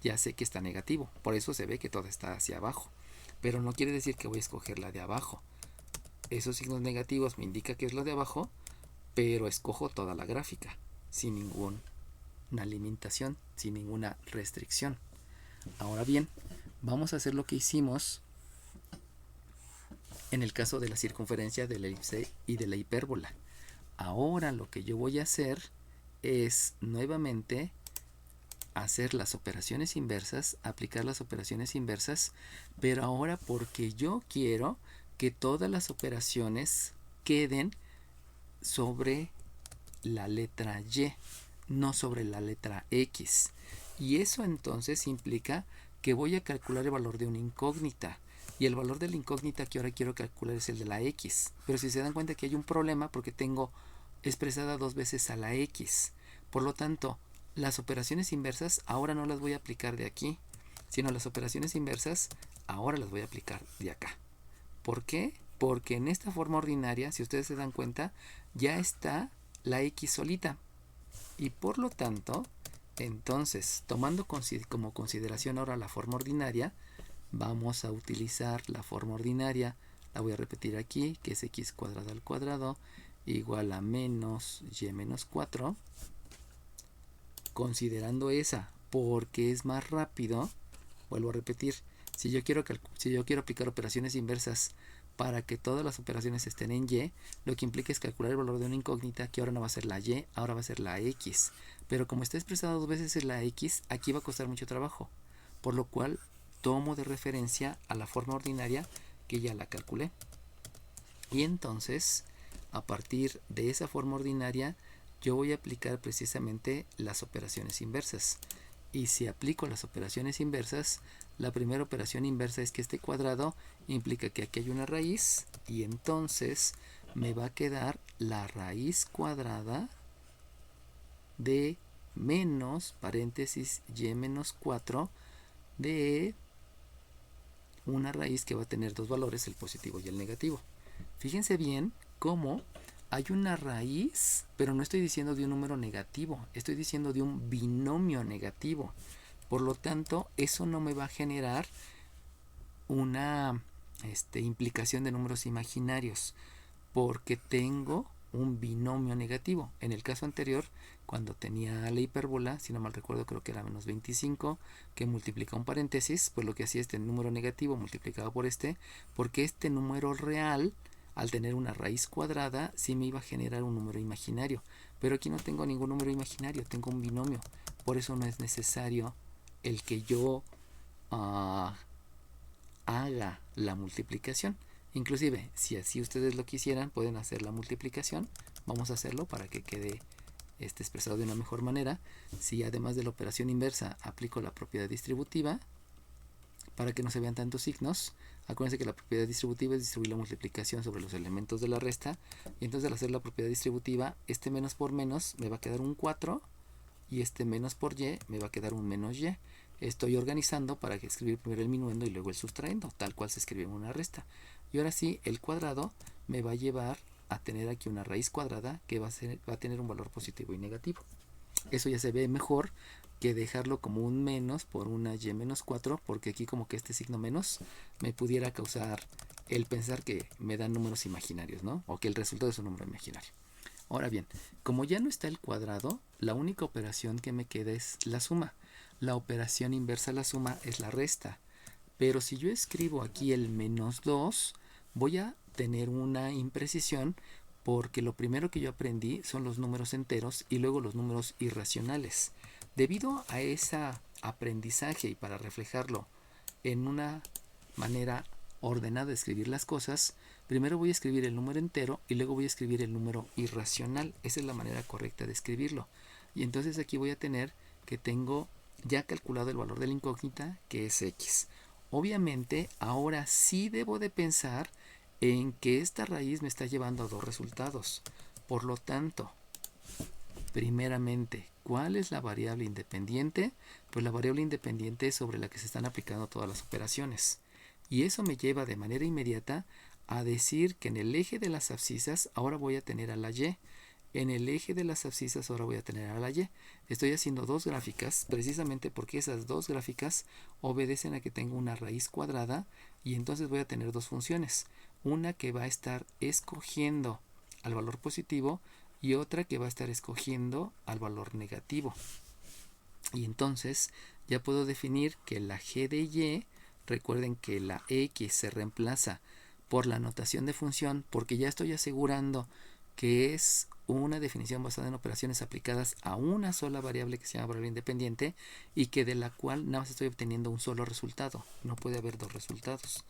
Ya sé que está negativo, por eso se ve que todo está hacia abajo, pero no quiere decir que voy a escoger la de abajo. Esos signos negativos me indican que es lo de abajo, pero escojo toda la gráfica, sin ninguna limitación, sin ninguna restricción. Ahora bien, vamos a hacer lo que hicimos en el caso de la circunferencia de la elipse y de la hipérbola. Ahora lo que yo voy a hacer es nuevamente hacer las operaciones inversas, aplicar las operaciones inversas, pero ahora porque yo quiero que todas las operaciones queden sobre la letra Y, no sobre la letra X. Y eso entonces implica que voy a calcular el valor de una incógnita. Y el valor de la incógnita que ahora quiero calcular es el de la X. Pero si se dan cuenta que hay un problema porque tengo expresada dos veces a la X. Por lo tanto, las operaciones inversas ahora no las voy a aplicar de aquí, sino las operaciones inversas ahora las voy a aplicar de acá. ¿Por qué? Porque en esta forma ordinaria, si ustedes se dan cuenta, ya está la X solita. Y por lo tanto, entonces, tomando como consideración ahora la forma ordinaria, vamos a utilizar la forma ordinaria. La voy a repetir aquí, que es x cuadrado al cuadrado igual a menos y menos 4. Considerando esa, porque es más rápido, vuelvo a repetir, si yo quiero aplicar operaciones inversas para que todas las operaciones estén en Y, lo que implica es calcular el valor de una incógnita, que ahora no va a ser la Y, ahora va a ser la X. Pero como está expresado dos veces en la X, aquí va a costar mucho trabajo. Por lo cual, tomo de referencia a la forma ordinaria que ya la calculé. Y entonces, a partir de esa forma ordinaria, yo voy a aplicar precisamente las operaciones inversas. Y si aplico las operaciones inversas, la primera operación inversa es que este cuadrado implica que aquí hay una raíz y entonces me va a quedar la raíz cuadrada de menos, paréntesis, y menos 4 de una raíz que va a tener dos valores, el positivo y el negativo. Fíjense bien cómo hay una raíz, pero no estoy diciendo de un número negativo, estoy diciendo de un binomio negativo. Por lo tanto, eso no me va a generar una implicación de números imaginarios, porque tengo un binomio negativo. En el caso anterior, cuando tenía la hipérbola, si no mal recuerdo, creo que era menos 25, que multiplica un paréntesis, pues lo que hacía este número negativo multiplicado por porque este número real, al tener una raíz cuadrada, sí me iba a generar un número imaginario. Pero aquí no tengo ningún número imaginario, tengo un binomio. Por eso no es necesario el que yo haga la multiplicación. Inclusive, si así ustedes lo quisieran, pueden hacer la multiplicación. Vamos a hacerlo para que quede expresado de una mejor manera, si además de la operación inversa aplico la propiedad distributiva, para que no se vean tantos signos. Acuérdense que la propiedad distributiva es distribuir la multiplicación sobre los elementos de la resta, y entonces al hacer la propiedad distributiva, este menos por menos me va a quedar un 4, y este menos por y me va a quedar un menos y. Estoy organizando para que escribir primero el minuendo y luego el sustrayendo, tal cual se escribe en una resta. Y ahora sí, el cuadrado me va a llevar a tener aquí una raíz cuadrada que va a tener un valor positivo y negativo. Eso ya se ve mejor que dejarlo como un menos por una y menos 4, porque aquí como que este signo menos me pudiera causar el pensar que me dan números imaginarios, ¿no? O que el resultado es un número imaginario. Ahora bien, como ya no está el cuadrado, la única operación que me queda es la suma. La operación inversa a la suma es la resta. Pero si yo escribo aquí el menos 2, voy a tener una imprecisión porque lo primero que yo aprendí son los números enteros y luego los números irracionales. Debido a ese aprendizaje y para reflejarlo en una manera ordenada de escribir las cosas, primero voy a escribir el número entero y luego voy a escribir el número irracional. Esa es la manera correcta de escribirlo. Y entonces aquí voy a tener que tengo ya calculado el valor de la incógnita, que es x. Obviamente, ahora sí debo de pensar en que esta raíz me está llevando a dos resultados. Por lo tanto, primeramente, ¿cuál es la variable independiente? Pues la variable independiente es sobre la que se están aplicando todas las operaciones. Y eso me lleva de manera inmediata a decir que en el eje de las abscisas ahora voy a tener a la y. En el eje de las abscisas ahora voy a tener a la y. Estoy haciendo dos gráficas precisamente porque esas dos gráficas obedecen a que tengo una raíz cuadrada y entonces voy a tener dos funciones. Una que va a estar escogiendo al valor positivo y otra que va a estar escogiendo al valor negativo. Y entonces ya puedo definir que la g de y, recuerden que la x se reemplaza por la notación de función porque ya estoy asegurando que es una definición basada en operaciones aplicadas a una sola variable que se llama variable independiente y que de la cual nada más estoy obteniendo un solo resultado. No puede haber dos resultados.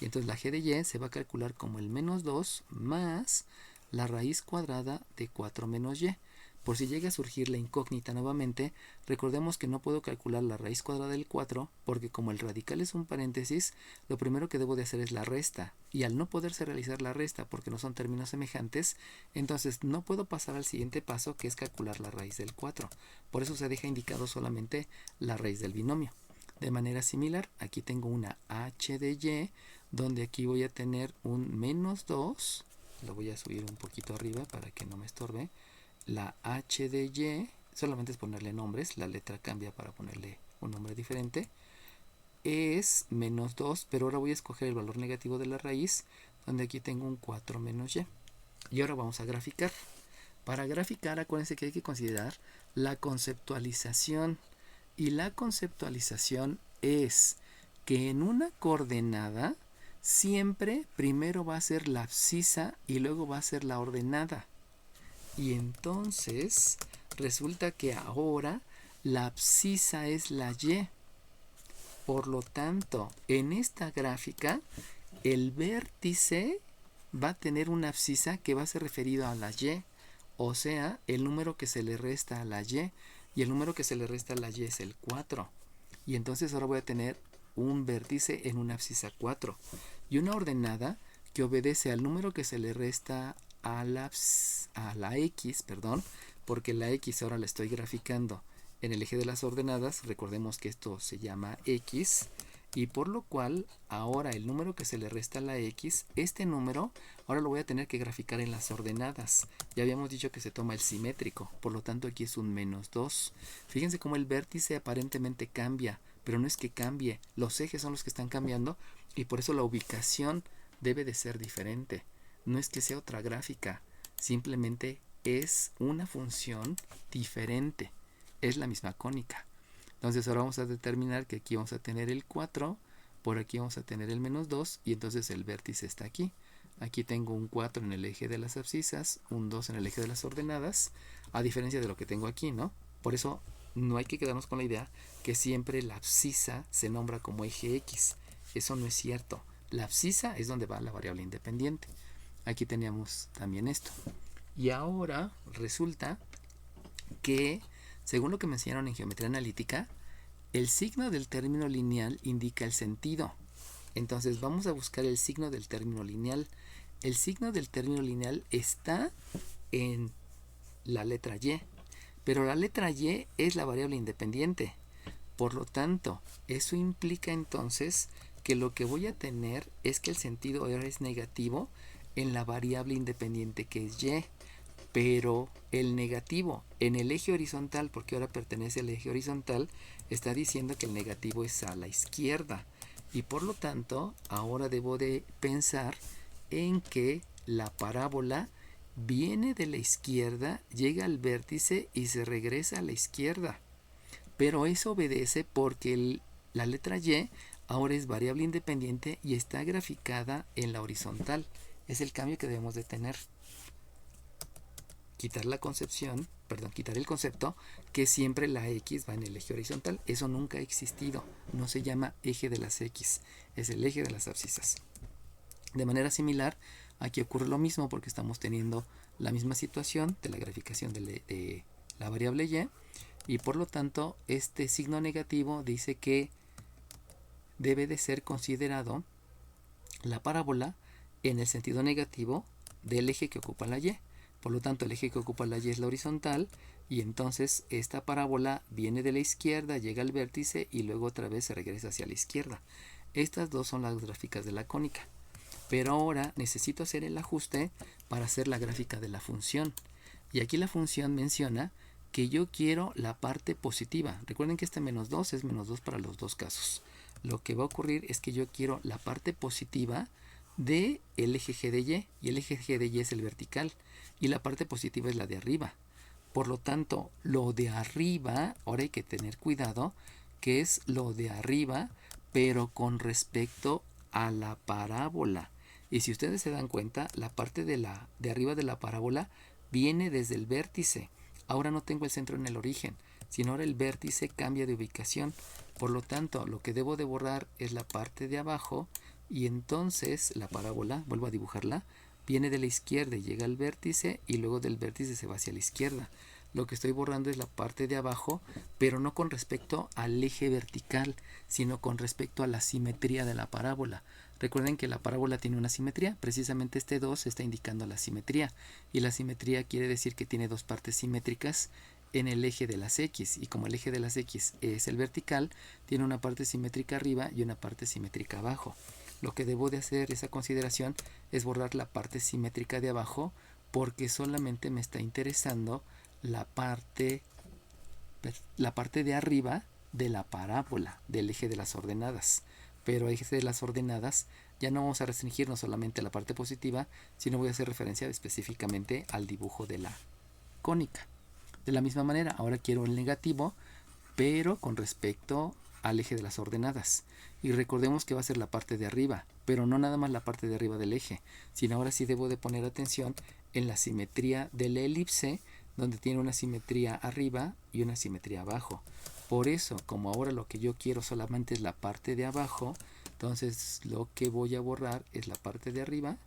Y entonces la g de y se va a calcular como el menos 2 más la raíz cuadrada de 4 menos y. Por si llega a surgir la incógnita nuevamente, recordemos que no puedo calcular la raíz cuadrada del 4 porque como el radical es un paréntesis, lo primero que debo de hacer es la resta. Y al no poderse realizar la resta porque no son términos semejantes, entonces no puedo pasar al siguiente paso que es calcular la raíz del 4. Por eso se deja indicado solamente la raíz del binomio. De manera similar, aquí tengo una h de y, donde aquí voy a tener un menos 2, lo voy a subir un poquito arriba para que no me estorbe. La h de y, solamente es ponerle nombres, la letra cambia para ponerle un nombre diferente, es menos 2, pero ahora voy a escoger el valor negativo de la raíz, donde aquí tengo un 4 menos y. Y ahora vamos a graficar. Para graficar, acuérdense que hay que considerar la conceptualización. Y la conceptualización es que en una coordenada siempre primero va a ser la abscisa y luego va a ser la ordenada. Y entonces resulta que ahora la abscisa es la y. Por lo tanto, en esta gráfica, el vértice va a tener una abscisa que va a ser referido a la y. O sea, el número que se le resta a la y. Y el número que se le resta a la y es el 4. Y entonces ahora voy a tener un vértice en una abscisa 4. Y una ordenada que obedece al número que se le resta a la x, porque la x ahora la estoy graficando en el eje de las ordenadas. Recordemos que esto se llama x, y por lo cual ahora el número que se le resta a la x, este número ahora lo voy a tener que graficar en las ordenadas. Ya habíamos dicho que se toma el simétrico, por lo tanto aquí es un menos 2. Fíjense cómo el vértice aparentemente cambia, pero no es que cambie, los ejes son los que están cambiando y por eso la ubicación debe de ser diferente. No es que sea otra gráfica, simplemente es una función diferente, es la misma cónica. Entonces ahora vamos a determinar que aquí vamos a tener el 4, por aquí vamos a tener el menos 2 y entonces el vértice está aquí. Aquí tengo un 4 en el eje de las abscisas, un 2 en el eje de las ordenadas, a diferencia de lo que tengo aquí, ¿no? Por eso no hay que quedarnos con la idea que siempre la abscisa se nombra como eje X. Eso no es cierto. La abscisa es donde va la variable independiente. Aquí teníamos también esto. Y ahora resulta que, según lo que me enseñaron en geometría analítica, el signo del término lineal indica el sentido. Entonces vamos a buscar el signo del término lineal. El signo del término lineal está en la letra Y, pero la letra Y es la variable independiente. Por lo tanto, eso implica entonces que lo que voy a tener es que el sentido ahora es negativo en la variable independiente que es Y, pero el negativo en el eje horizontal, porque ahora pertenece al eje horizontal, está diciendo que el negativo es a la izquierda, y por lo tanto ahora debo de pensar en que la parábola viene de la izquierda, llega al vértice y se regresa a la izquierda. Pero eso obedece porque la letra Y ahora es variable independiente y está graficada en la horizontal. Es el cambio que debemos de tener. Quitar la concepción, perdón, quitar el concepto que siempre la X va en el eje horizontal. Eso nunca ha existido. No se llama eje de las X, es el eje de las abscisas. De manera similar, aquí ocurre lo mismo porque estamos teniendo la misma situación de la graficación de la variable Y por lo tanto este signo negativo dice que debe de ser considerado la parábola en el sentido negativo del eje que ocupa la Y. Por lo tanto, el eje que ocupa la Y es la horizontal y entonces esta parábola viene de la izquierda, llega al vértice y luego otra vez se regresa hacia la izquierda. Estas dos son las gráficas de la cónica. Pero ahora necesito hacer el ajuste para hacer la gráfica de la función. Y aquí la función menciona que yo quiero la parte positiva. Recuerden que este menos 2 es menos 2 para los dos casos. Lo que va a ocurrir es que yo quiero la parte positiva del eje G de Y. Y el eje G de Y es el vertical. Y la parte positiva es la de arriba. Por lo tanto, lo de arriba, ahora hay que tener cuidado, que es lo de arriba, pero con respecto a la parábola. Y si ustedes se dan cuenta, la parte de arriba de la parábola viene desde el vértice. Ahora no tengo el centro en el origen, sino ahora el vértice cambia de ubicación. Por lo tanto, lo que debo de borrar es la parte de abajo y entonces la parábola, vuelvo a dibujarla, viene de la izquierda y llega al vértice y luego del vértice se va hacia la izquierda. Lo que estoy borrando es la parte de abajo, pero no con respecto al eje vertical, sino con respecto a la simetría de la parábola. Recuerden que la parábola tiene una simetría, precisamente este 2 está indicando la simetría, y la simetría quiere decir que tiene dos partes simétricas en el eje de las X, y como el eje de las X es el vertical, tiene una parte simétrica arriba y una parte simétrica abajo. Lo que debo de hacer esa consideración es borrar la parte simétrica de abajo porque solamente me está interesando la parte de arriba de la parábola del eje de las ordenadas. Pero eje de las ordenadas ya no vamos a restringirnos solamente a la parte positiva, sino voy a hacer referencia específicamente al dibujo de la cónica. De la misma manera, ahora quiero el negativo, pero con respecto al eje de las ordenadas. Y recordemos que va a ser la parte de arriba, pero no nada más la parte de arriba del eje, sino ahora sí debo de poner atención en la simetría de la elipse, donde tiene una simetría arriba y una simetría abajo. Por eso, como ahora lo que yo quiero solamente es la parte de abajo, entonces lo que voy a borrar es la parte de arriba,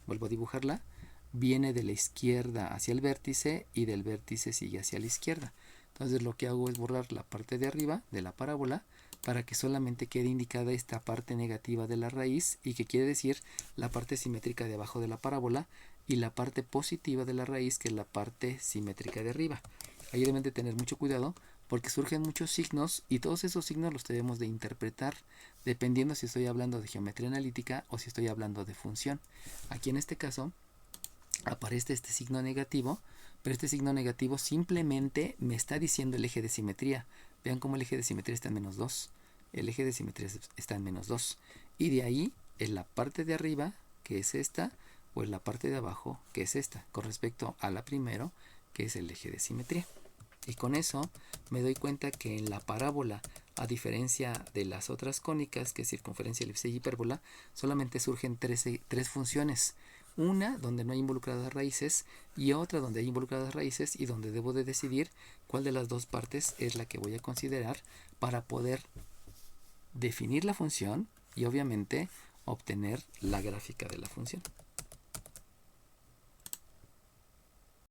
vuelvo a dibujarla, viene de la izquierda hacia el vértice y del vértice sigue hacia la izquierda. Entonces lo que hago es borrar la parte de arriba de la parábola para que solamente quede indicada esta parte negativa de la raíz y que quiere decir la parte simétrica de abajo de la parábola y la parte positiva de la raíz que es la parte simétrica de arriba. Ahí deben de tener mucho cuidado porque surgen muchos signos y todos esos signos los debemos de interpretar dependiendo si estoy hablando de geometría analítica o si estoy hablando de función. Aquí en este caso aparece este signo negativo, pero este signo negativo simplemente me está diciendo el eje de simetría. Vean cómo el eje de simetría está en menos 2. El eje de simetría está en menos 2. Y de ahí, en la parte de arriba, que es esta, o en la parte de abajo, que es esta, con respecto a la primero, que es el eje de simetría. Y con eso me doy cuenta que en la parábola, a diferencia de las otras cónicas, que es circunferencia, elipse y hipérbola, solamente surgen tres funciones. Una donde no hay involucradas raíces y otra donde hay involucradas raíces y donde debo de decidir cuál de las dos partes es la que voy a considerar para poder definir la función y obviamente obtener la gráfica de la función.